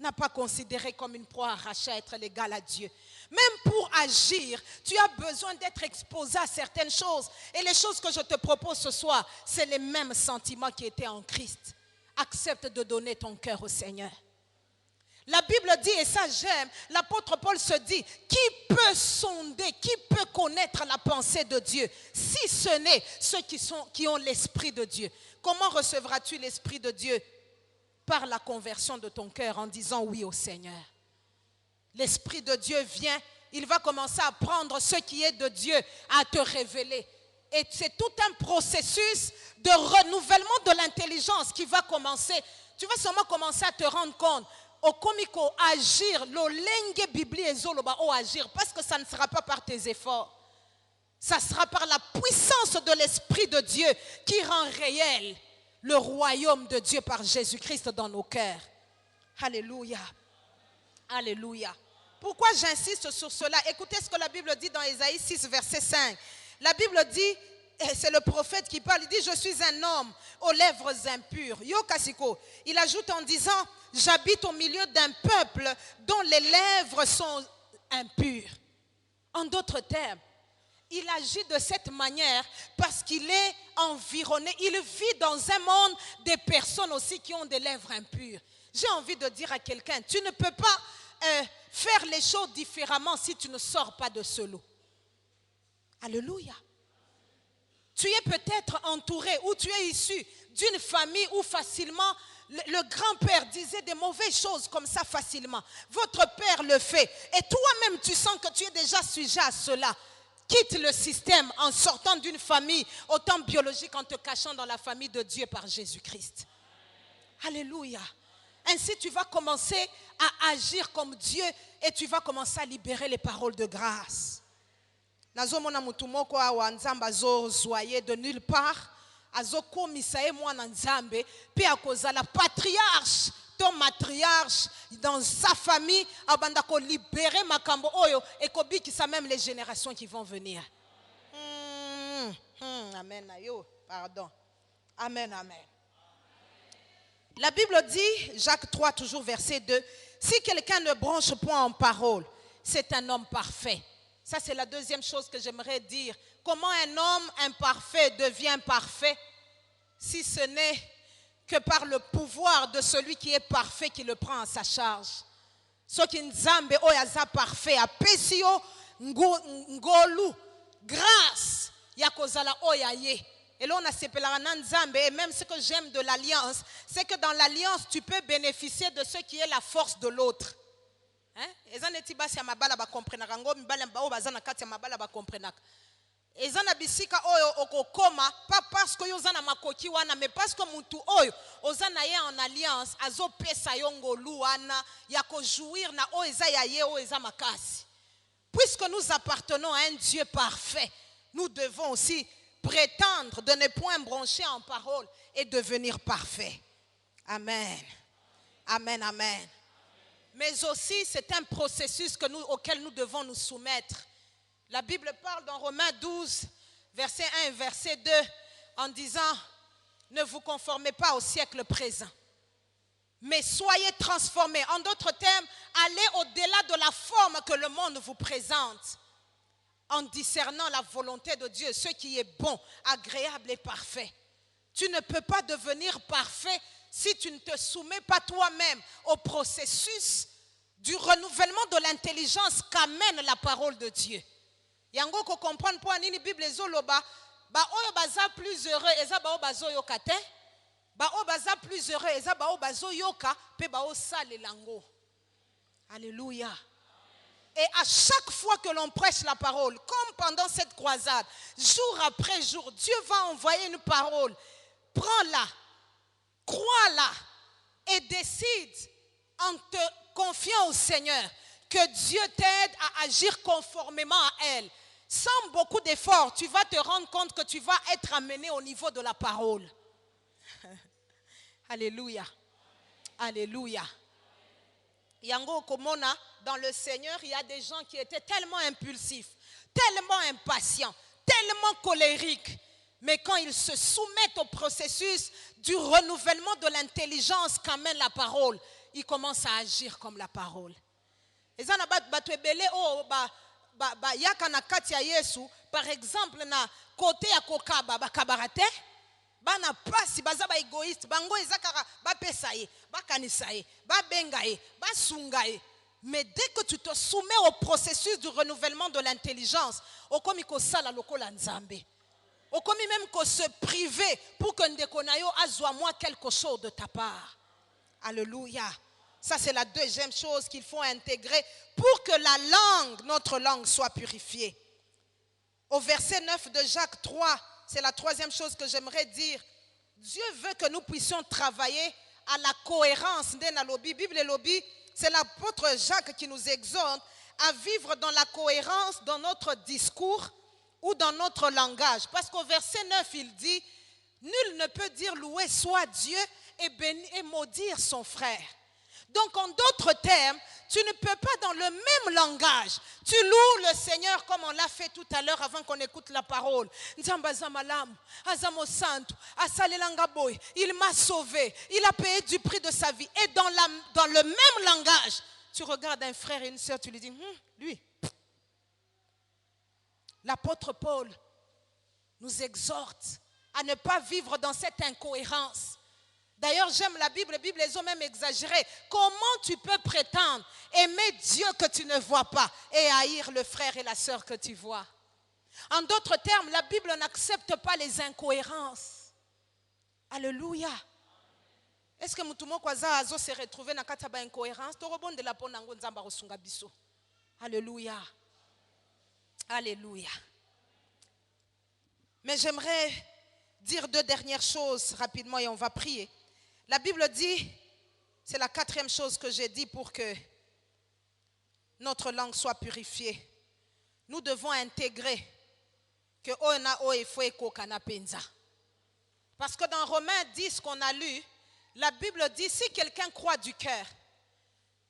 n'a pas considéré comme une proie arrachée à être l'égal à Dieu. Même pour agir, tu as besoin d'être exposé à certaines choses. Et les choses que je te propose ce soir, c'est les mêmes sentiments qui étaient en Christ. Accepte de donner ton cœur au Seigneur. La Bible dit, et ça j'aime, l'apôtre Paul se dit, qui peut sonder, qui peut connaître la pensée de Dieu, si ce n'est ceux qui ont l'Esprit de Dieu. Comment recevras-tu l'Esprit de Dieu? Par la conversion de ton cœur en disant oui au Seigneur. L'Esprit de Dieu vient, il va commencer à prendre ce qui est de Dieu, à te révéler. Et c'est tout un processus de renouvellement de l'intelligence qui va commencer. Tu vas sûrement commencer à te rendre compte. Au comico, agir, le lengue bibli et zoloba, agir, parce que ça ne sera pas par tes efforts. Ça sera par la puissance de l'Esprit de Dieu qui rend réel le royaume de Dieu par Jésus-Christ dans nos cœurs. Alléluia. Alléluia. Pourquoi j'insiste sur cela? Écoutez ce que la Bible dit dans Ésaïe 6, verset 5. La Bible dit, et c'est le prophète qui parle, il dit, je suis un homme aux lèvres impures. Yo Kasiko. Il ajoute en disant, j'habite au milieu d'un peuple dont les lèvres sont impures. En d'autres termes, il agit de cette manière parce qu'il est environné, il vit dans un monde des personnes aussi qui ont des lèvres impures. J'ai envie de dire à quelqu'un, tu ne peux pas faire les choses différemment si tu ne sors pas de ce lot. Alléluia. Tu es peut-être entouré ou tu es issu d'une famille où facilement le grand-père disait des mauvaises choses comme ça facilement. Votre père le fait et toi-même tu sens que tu es déjà sujet à cela. Quitte le système en sortant d'une famille autant biologique, en te cachant dans la famille de Dieu par Jésus-Christ. Alléluia. Ainsi tu vas commencer à agir comme Dieu et tu vas commencer à libérer les paroles de grâce. Nazomona mutu moko awa nzambe azozoye de nulle part, azokomisa ye mwana nzambe pe akozala patriarche ton matriarche dans sa famille abanda ko libérer makambo oyo et kobikisa même les générations qui vont venir. Amen ayo, pardon. Amen, amen. La Bible dit, Jacques 3, toujours verset 2, si quelqu'un ne branche point en parole, c'est un homme parfait. Ça, c'est la deuxième chose que j'aimerais dire. Comment un homme imparfait devient parfait si ce n'est que par le pouvoir de celui qui est parfait qui le prend à sa charge. Ce qui nzambe oyaza parfait, apesio ngolu, grâce, yakozala oyaye. Et là, on a sepelana nzambe, et même ce que j'aime de l'alliance, c'est que dans l'alliance, tu peux bénéficier de ce qui est la force de l'autre. Ezana bisika oyo okokoma pas parce que yozana makoki wana mais parce que mutu oyo ozana ye en alliance azo pesa yongo luana ya ko jouir na o eza ya ye o eza makasi. Puisque nous appartenons à un Dieu parfait, nous devons aussi prétendre de ne point brancher en parole et devenir parfait. Amen. Amen, amen. Mais aussi c'est un processus auquel nous devons nous soumettre. La Bible parle dans Romains 12, verset 1 et verset 2, en disant, ne vous conformez pas au siècle présent, mais soyez transformés. En d'autres termes, allez au-delà de la forme que le monde vous présente, en discernant la volonté de Dieu, ce qui est bon, agréable et parfait. Tu ne peux pas devenir parfait si tu ne te soumets pas toi-même au processus du renouvellement de l'intelligence qu'amène la parole de Dieu. Yango ko comprendre pour nini Bible ezoloba ba oyo baza plus heureux eza ba o bazo yoka te ba o baza plus heureux eza ba o bazo yoka pe ba o sale lango. Alléluia. Et à chaque fois que l'on prêche la parole, comme pendant cette croisade, jour après jour, Dieu va envoyer une parole. Prends-la, crois-la et décide en te confiant au Seigneur que Dieu t'aide à agir conformément à elle. Sans beaucoup d'efforts, tu vas te rendre compte que tu vas être amené au niveau de la parole. Alléluia. Alléluia. Yango Komona, dans le Seigneur, il y a des gens qui étaient tellement impulsifs, tellement impatients, tellement colériques. Mais quand ils se soumettent au processus du renouvellement de l'intelligence qu'amène la parole, ils commencent à agir comme la parole. Par exemple, na côté ya kokaba bakabarate bana pasi baza ba égoïste bango ezakara ba pesaye ba kanisaye ba bengaye ba sungaye. Mais dès que tu te soumets au processus du renouvellement de l'intelligence, okomi ko sala lokola nzambe, okomi même ko se priver pour que ndekonayo azwa moi quelque chose de ta part. Alléluia. Ça, c'est la deuxième chose qu'il faut intégrer pour que la langue, notre langue, soit purifiée. Au verset 9 de Jacques 3, c'est la troisième chose que j'aimerais dire. Dieu veut que nous puissions travailler à la cohérence. Bible et lobby, c'est l'apôtre Jacques qui nous exhorte à vivre dans la cohérence dans notre discours ou dans notre langage. Parce qu'au verset 9, il dit, nul ne peut dire loué soit Dieu et maudire son frère. Donc en d'autres termes, tu ne peux pas dans le même langage. Tu loues le Seigneur comme on l'a fait tout à l'heure avant qu'on écoute la parole. Il m'a sauvé. Il a payé du prix de sa vie. Et dans le même langage, tu regardes un frère et une sœur, tu lui dis, lui. L'apôtre Paul nous exhorte à ne pas vivre dans cette incohérence. D'ailleurs, j'aime la Bible les ont même exagéré. Comment tu peux prétendre aimer Dieu que tu ne vois pas et haïr le frère et la sœur que tu vois? En d'autres termes, la Bible n'accepte pas les incohérences. Alléluia. Est-ce que mutumo kwaza azo se retrouver na kati ba incohérence? Torobonde la pona ngo nzamba kosunga biso. Alléluia. Alléluia. Mais j'aimerais dire 2 dernières choses rapidement et on va prier. La Bible dit, c'est la 4e chose que j'ai dit pour que notre langue soit purifiée. Nous devons intégrer que parce que dans Romains 10 qu'on a lu, la Bible dit, si quelqu'un croit du cœur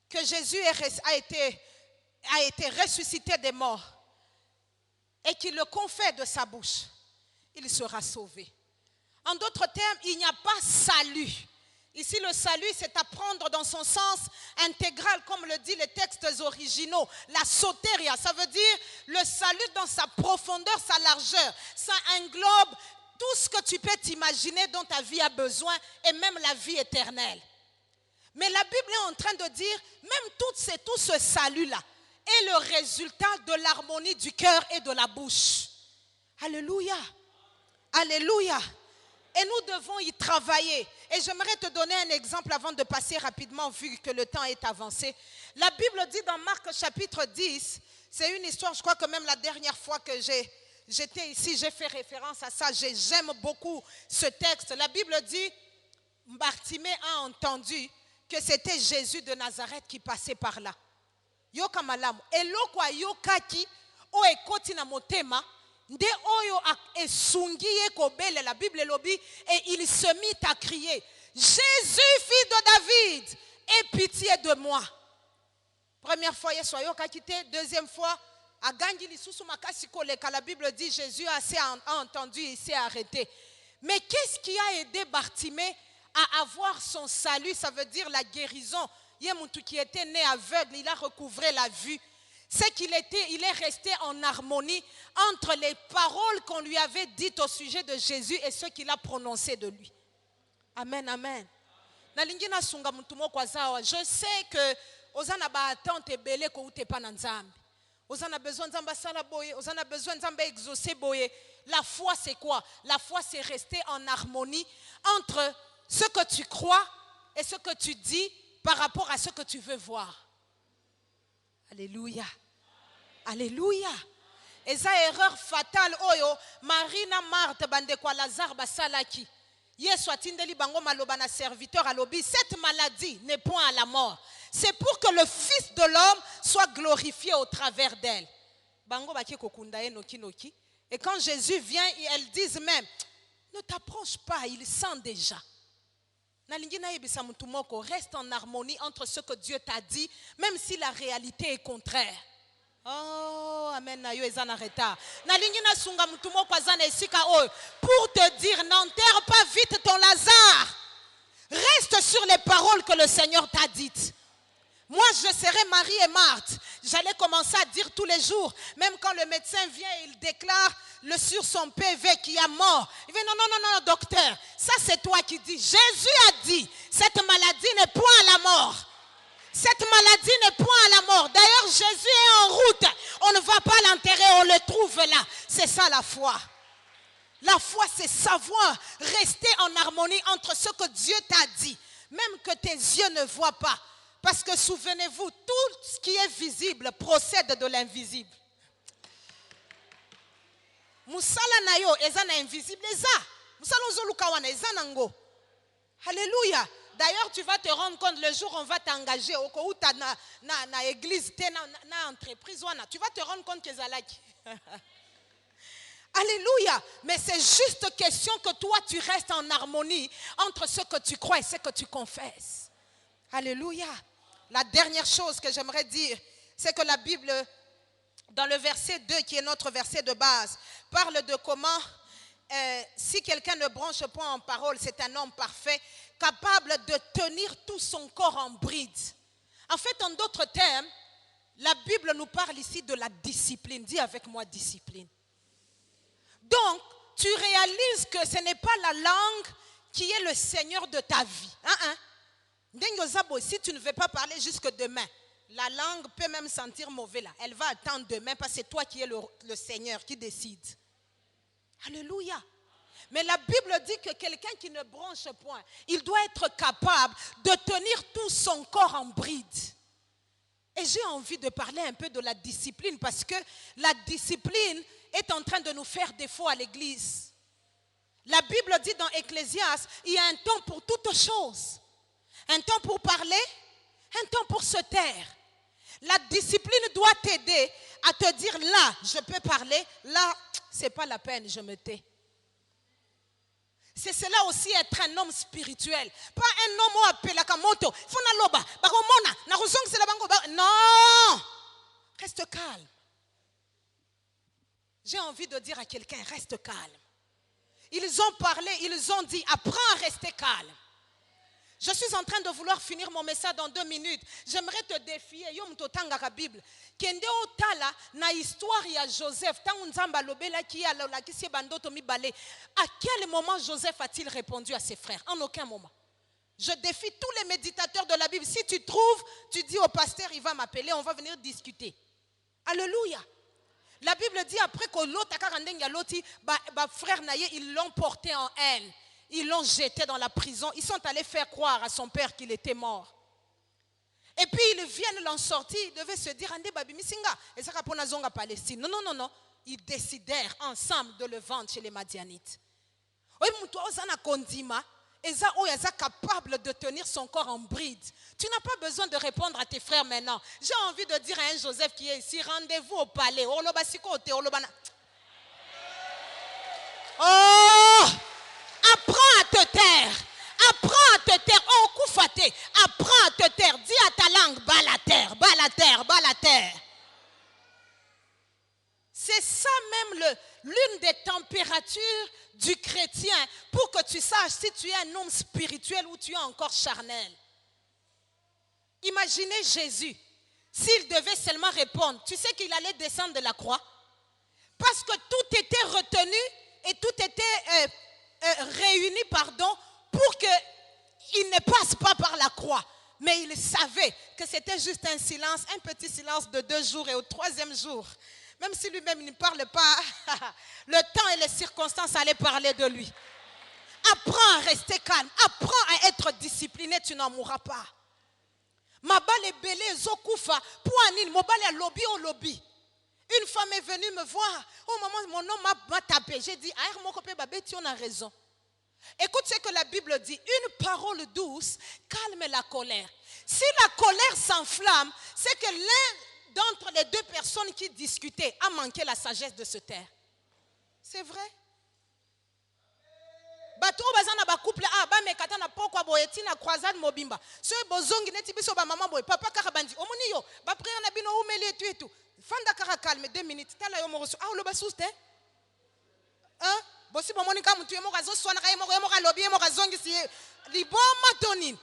que Jésus a été ressuscité des morts et qu'il le confesse de sa bouche, il sera sauvé. En d'autres termes, il n'y a pas salut. Ici, le salut, c'est à prendre dans son sens intégral, comme le dit les textes originaux. La sotéria, ça veut dire le salut dans sa profondeur, sa largeur. Ça englobe tout ce que tu peux t'imaginer dont ta vie a besoin et même la vie éternelle. Mais la Bible est en train de dire, même tout ce salut-là est le résultat de l'harmonie du cœur et de la bouche. Alléluia. Alléluia. Et nous devons y travailler. Et j'aimerais te donner un exemple avant de passer rapidement vu que le temps est avancé. La Bible dit dans Marc chapitre 10, c'est une histoire, je crois que même la dernière fois que j'étais ici, j'ai fait référence à ça. J'aime beaucoup ce texte. La Bible dit, Bartimée a entendu que c'était Jésus de Nazareth qui passait par là. Yoka malamu. Elokwa yokaki o ekoti na motema. Nde oyo esungiye kobele, la Bible lobi, et il se mit à crier, Jésus, fils de David, aie pitié de moi. Première fois, Yesoyo kakite. Deuxième fois, à Gangi lisusu makasi koleka, la Bible dit, Jésus a entendu, il s'est arrêté. Mais qu'est-ce qui a aidé Bartimée à avoir son salut? Ça veut dire la guérison. Yemuntu qui était né aveugle, il a recouvré la vue. C'est qu'il est resté en harmonie entre les paroles qu'on lui avait dites au sujet de Jésus et ce qu'il a prononcé de lui. Amen, amen. Je sais que ozana ba attente belé ko ute pa na nzambe. Ozana besoin nzamba sala boye, ozana besoin nzamba exaucer boye. La foi c'est quoi? La foi c'est rester en harmonie entre ce que tu crois et ce que tu dis par rapport à ce que tu veux voir. Alléluia. Alléluia. Et ça erreur fatale oyo Marina Marthe bande kwa Lazare basalaki. Yesu atindeli bango maloba na serviteur alobi, cette maladie n'est point à la mort. C'est pour que le Fils de l'homme soit glorifié au travers d'elle. Bango baki kokunda enoki noki. Et quand Jésus vient, elles disent même, ne t'approche pas, il sent déjà. Reste en harmonie entre ce que Dieu t'a dit, même si la réalité est contraire. Oh, amen. Pour te dire, n'enterre pas vite ton Lazare. Reste sur les paroles que le Seigneur t'a dites. Moi, je serai Marie et Marthe. J'allais commencer à dire tous les jours, même quand le médecin vient et il déclare sur son PV qu'il y a mort. Il dit non, docteur, ça c'est toi qui dis. Jésus a dit, cette maladie n'est point à la mort. Cette maladie n'est point à la mort. D'ailleurs, Jésus est en route. On ne va pas l'enterrer, on le trouve là. C'est ça la foi. La foi, c'est savoir rester en harmonie entre ce que Dieu t'a dit, même que tes yeux ne voient pas. Parce que souvenez-vous, tout ce qui est visible procède de l'invisible. Musala na yo eza na invisible eza. Musala ozoluka wana eza nango. Alléluia. D'ailleurs, tu vas te rendre compte le jour où on va t'engager au où tu na église, na entreprise wana, tu vas te rendre compte que zalaki. Alléluia. Mais c'est juste question que toi, tu restes en harmonie entre ce que tu crois et ce que tu confesses. Alléluia. La dernière chose que j'aimerais dire, c'est que la Bible, dans le verset 2, qui est notre verset de base, parle de comment, si quelqu'un ne branche point en parole, c'est un homme parfait, capable de tenir tout son corps en bride. En fait, en d'autres termes, la Bible nous parle ici de la discipline. Dis avec moi, discipline. Donc, tu réalises que ce n'est pas la langue qui est le Seigneur de ta vie. Si tu ne veux pas parler jusque demain, la langue peut même sentir mauvais là. Elle va attendre demain parce que c'est toi qui es le Seigneur qui décide. Alléluia. Mais la Bible dit que quelqu'un qui ne bronche point, il doit être capable de tenir tout son corps en bride. Et j'ai envie de parler un peu de la discipline parce que la discipline est en train de nous faire défaut à l'église. La Bible dit dans Ecclésiaste, il y a un temps pour toutes choses. Un temps pour parler, un temps pour se taire. La discipline doit t'aider à te dire là, je peux parler, là, c'est pas la peine, je me tais. C'est cela aussi être un homme spirituel. Pas un homme qui appelle la moto. Non. Reste calme. J'ai envie de dire à quelqu'un, reste calme. Ils ont parlé, ils ont dit, apprends à rester calme. Je suis en train de vouloir finir mon message dans 2 minutes. J'aimerais te défier. Yom totanga ka Bible. Kende otala na histoire ya Joseph. Tangu nzamba lobela ki ya la kisi bandoto mi balé. À quel moment Joseph a-t-il répondu à ses frères? En aucun moment. Je défie tous les méditateurs de la Bible. Si tu trouves, tu dis au pasteur, il va m'appeler, on va venir discuter. Alléluia. La Bible dit après que l'autre frère naïe, ils l'ont porté en haine. Ils l'ont jeté dans la prison. Ils sont allés faire croire à son père qu'il était mort. Et puis ils viennent l'en sortir. Ils devaient se dire, Ande babi misinga. Et ça pour Nazonga Palestine. Non. Ils décidèrent ensemble de le vendre chez les Madianites. Oui, muto ozana kondima. Eza oyaza capable de tenir son corps en bride. Tu n'as pas besoin de répondre à tes frères maintenant. J'ai envie de dire à un Joseph qui est ici, rendez-vous au palais. Oh! Apprends à te taire. Apprends à te taire. Oh, koufate. Apprends à te taire. Dis à ta langue, bas la terre, bas la terre, bas la terre. C'est ça même l'une des températures du chrétien pour que tu saches si tu es un homme spirituel ou tu es encore charnel. Imaginez Jésus. S'il devait seulement répondre, tu sais qu'il allait descendre de la croix. Parce que tout était retenu et tout était réuni, pour qu'il ne passe pas par la croix. Mais il savait que c'était juste un silence, un petit silence de 2 jours, et au 3e jour, même si lui-même ne parle pas, le temps et les circonstances allaient parler de lui. Apprends à rester calme, apprends à être discipliné, tu n'en mourras pas. Mabale belé zokoufa, poanine, mobale à lobby au lobby. Une femme est venue me voir. Oh maman, mon nom m'a tapé. J'ai dit, ah mon copain Babé, tu en as raison. Écoute ce que la Bible dit. Une parole douce calme la colère. Si la colère s'enflamme, c'est que l'un d'entre les 2 personnes qui discutaient a manqué la sagesse de se taire. C'est vrai. Bato bazana ba couple ba mekata na pokwa boyeti na croisade mobimba. So bozongi neti biso ba maman boy papa karabandi. Omoni yo ba prière na bino umeli etu etu. Fanda kara calme 2 minutes. Tala yo moroso. Ah lo basuste. Hein? Bosi bomoni ka mutu yemo kazo swana ka yemo ka lobi yemo kazongi si liboma tonine.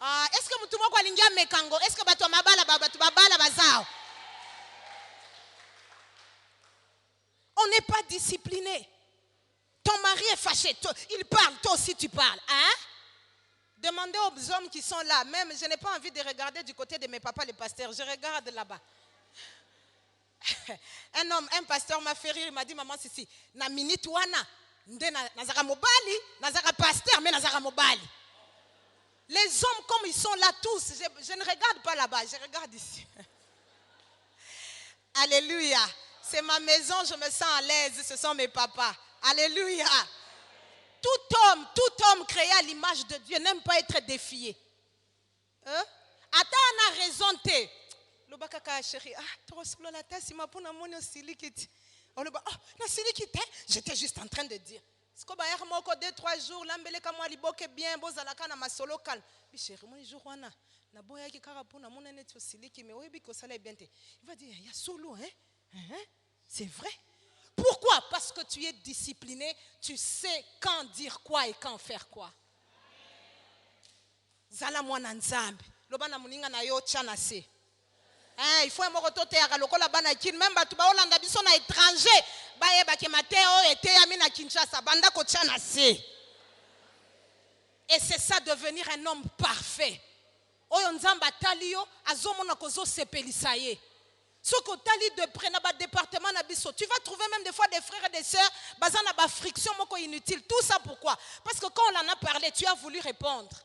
Ah, est-ce que mutu moko alingia mekango? Est-ce que bato mabala bato babala bazao? On n'est pas discipliné. Ton mari est fâché, il parle, toi aussi tu parles. Hein? Demandez aux hommes qui sont là. Même, je n'ai pas envie de regarder du côté de mes papas les pasteurs. Je regarde là-bas. Un pasteur m'a fait rire, il m'a dit, maman, si, na minute wana, nazara mobali, nazara pasteur, mais nazara mobali. Les hommes comme ils sont là tous, je ne regarde pas là-bas, je regarde ici. Alléluia. C'est ma maison, je me sens à l'aise, ce sont mes papas. Alléluia. Tout homme créé à l'image de Dieu n'aime pas être défié. Hein? Attends, on a raison. Le bakaka chéri. Ah, trop solo la tasse, il m'a pour moni aussi liquide. J'étais juste en train de dire. Ce que 2-3 jours, l'ambeleka moi liboke bien, bozalaka na masolo calme. Bi chéri, mon jour wana, na boya ki karapo na mona net osiliki mais oyebi ko sala bien te. Il va dire, il y a solo hein? C'est vrai. Pourquoi? Parce que tu es discipliné, tu sais quand dire quoi et quand faire quoi. Zala mwana nzambe. Lobana muninga na yo tchana se. Il faut même batu ba Holanda biso na étranger ba yeba ke Mateo était ami na Kinshasa banda ko tchana se. Et c'est ça devenir un homme parfait. Oyo nzamba talio azomona kozo sepelisa ye. Soko tali de près na ba département na biso, tu vas trouver même des fois des frères et des sœurs bazana ba friction moko inutile. Tout ça pourquoi? Parce que quand on en a parlé, tu as voulu répondre.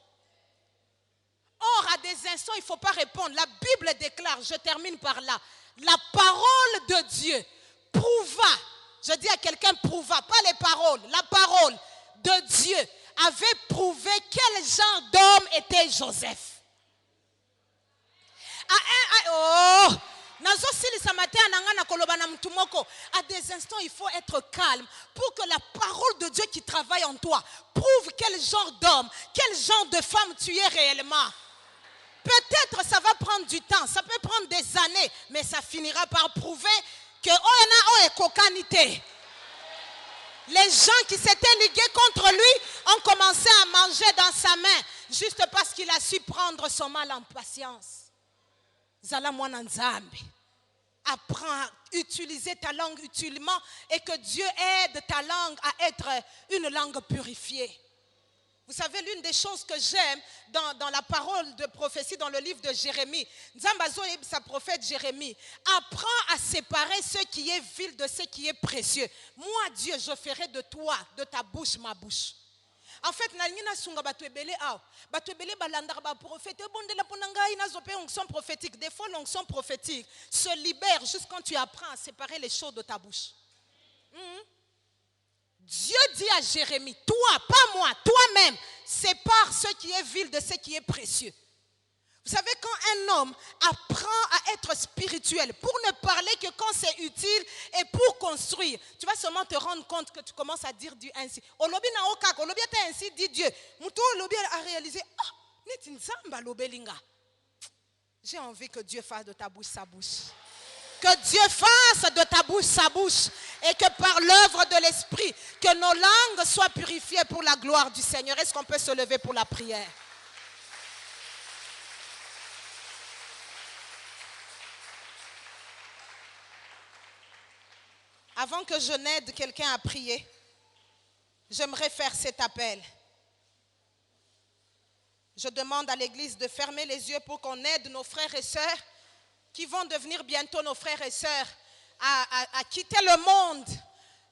Or, à des instants, il ne faut pas répondre. La Bible déclare, je termine par là, la parole de Dieu prouva, je dis à quelqu'un prouva, pas les paroles, la parole de Dieu avait prouvé quel genre d'homme était Joseph. À des instants, il faut être calme pour que la parole de Dieu qui travaille en toi prouve quel genre d'homme, quel genre de femme tu es réellement. Peut-être ça va prendre du temps, ça peut prendre des années, mais ça finira par prouver que est cocanité. Les gens qui s'étaient ligués contre lui ont commencé à manger dans sa main juste parce qu'il a su prendre son mal en patience. Zala mwana nzambe. Apprends à utiliser ta langue utilement et que Dieu aide ta langue à être une langue purifiée. Vous savez, l'une des choses que j'aime dans la parole de prophétie dans le livre de Jérémie, Nzambazo et sa prophète Jérémie, apprends à séparer ce qui est vil de ce qui est précieux. Moi, Dieu, je ferai de toi, de ta bouche, ma bouche. En fait, nalingina sunga batwebele aw. Batwebele balandar ba prophète bondela ponanga ina zope onction prophétique. Des fois l'onction prophétique se libère juste quand tu apprends à séparer les choses de ta bouche. Dieu dit à Jérémie, toi, pas moi, toi-même, sépare ce qui est vil de ce qui est précieux. Vous savez, quand un homme apprend à être spirituel, pour ne parler que quand c'est utile et pour construire, tu vas seulement te rendre compte que tu commences à dire Dieu ainsi. Olobi na okak, olobi ata ainsi dit Dieu. Muto olobi a réalisé, neti nzamba lobelinga. J'ai envie que Dieu fasse de ta bouche sa bouche. Que Dieu fasse de ta bouche sa bouche et que par l'œuvre de l'Esprit, que nos langues soient purifiées pour la gloire du Seigneur. Est-ce qu'on peut se lever pour la prière? Avant que je n'aide quelqu'un à prier, j'aimerais faire cet appel. Je demande à l'Église de fermer les yeux pour qu'on aide nos frères et sœurs qui vont devenir bientôt nos frères et sœurs à quitter le monde,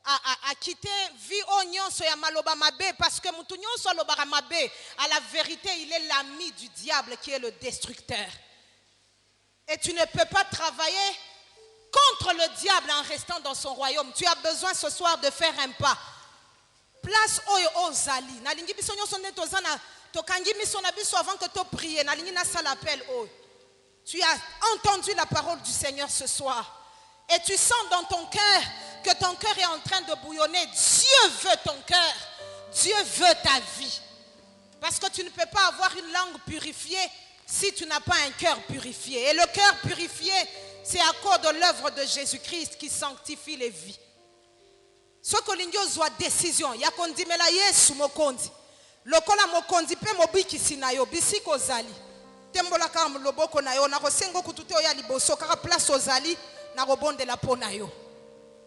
à quitter vie oignon soya maloba mabe, parce que mutunyo so lobara mabe, à la vérité il est l'ami du diable qui est le destructeur. Et tu ne peux pas travailler contre le diable en restant dans son royaume. Tu as besoin ce soir de faire un pas. Place oyo ozali. Nalingi biso nyoso nde tozana tokangi miso na biso avant que tu pries. Nalingi na sala appel oyo. Tu as entendu la parole du Seigneur ce soir. Et tu sens dans ton cœur que ton cœur est en train de bouillonner. Dieu veut ton cœur. Dieu veut ta vie. Parce que tu ne peux pas avoir une langue purifiée si tu n'as pas un cœur purifié. Et le cœur purifié, c'est à cause de l'œuvre de Jésus-Christ qui sanctifie les vies. Ce que l'ingyo zwa décision, ya kondimela Yesu mokondi. Lokola mokondi pe mobiki sinayo bisiko zali. Tembola kama loboko na yo na kosengo kutute oya liboso kaka place ozali na robonde la pona yo.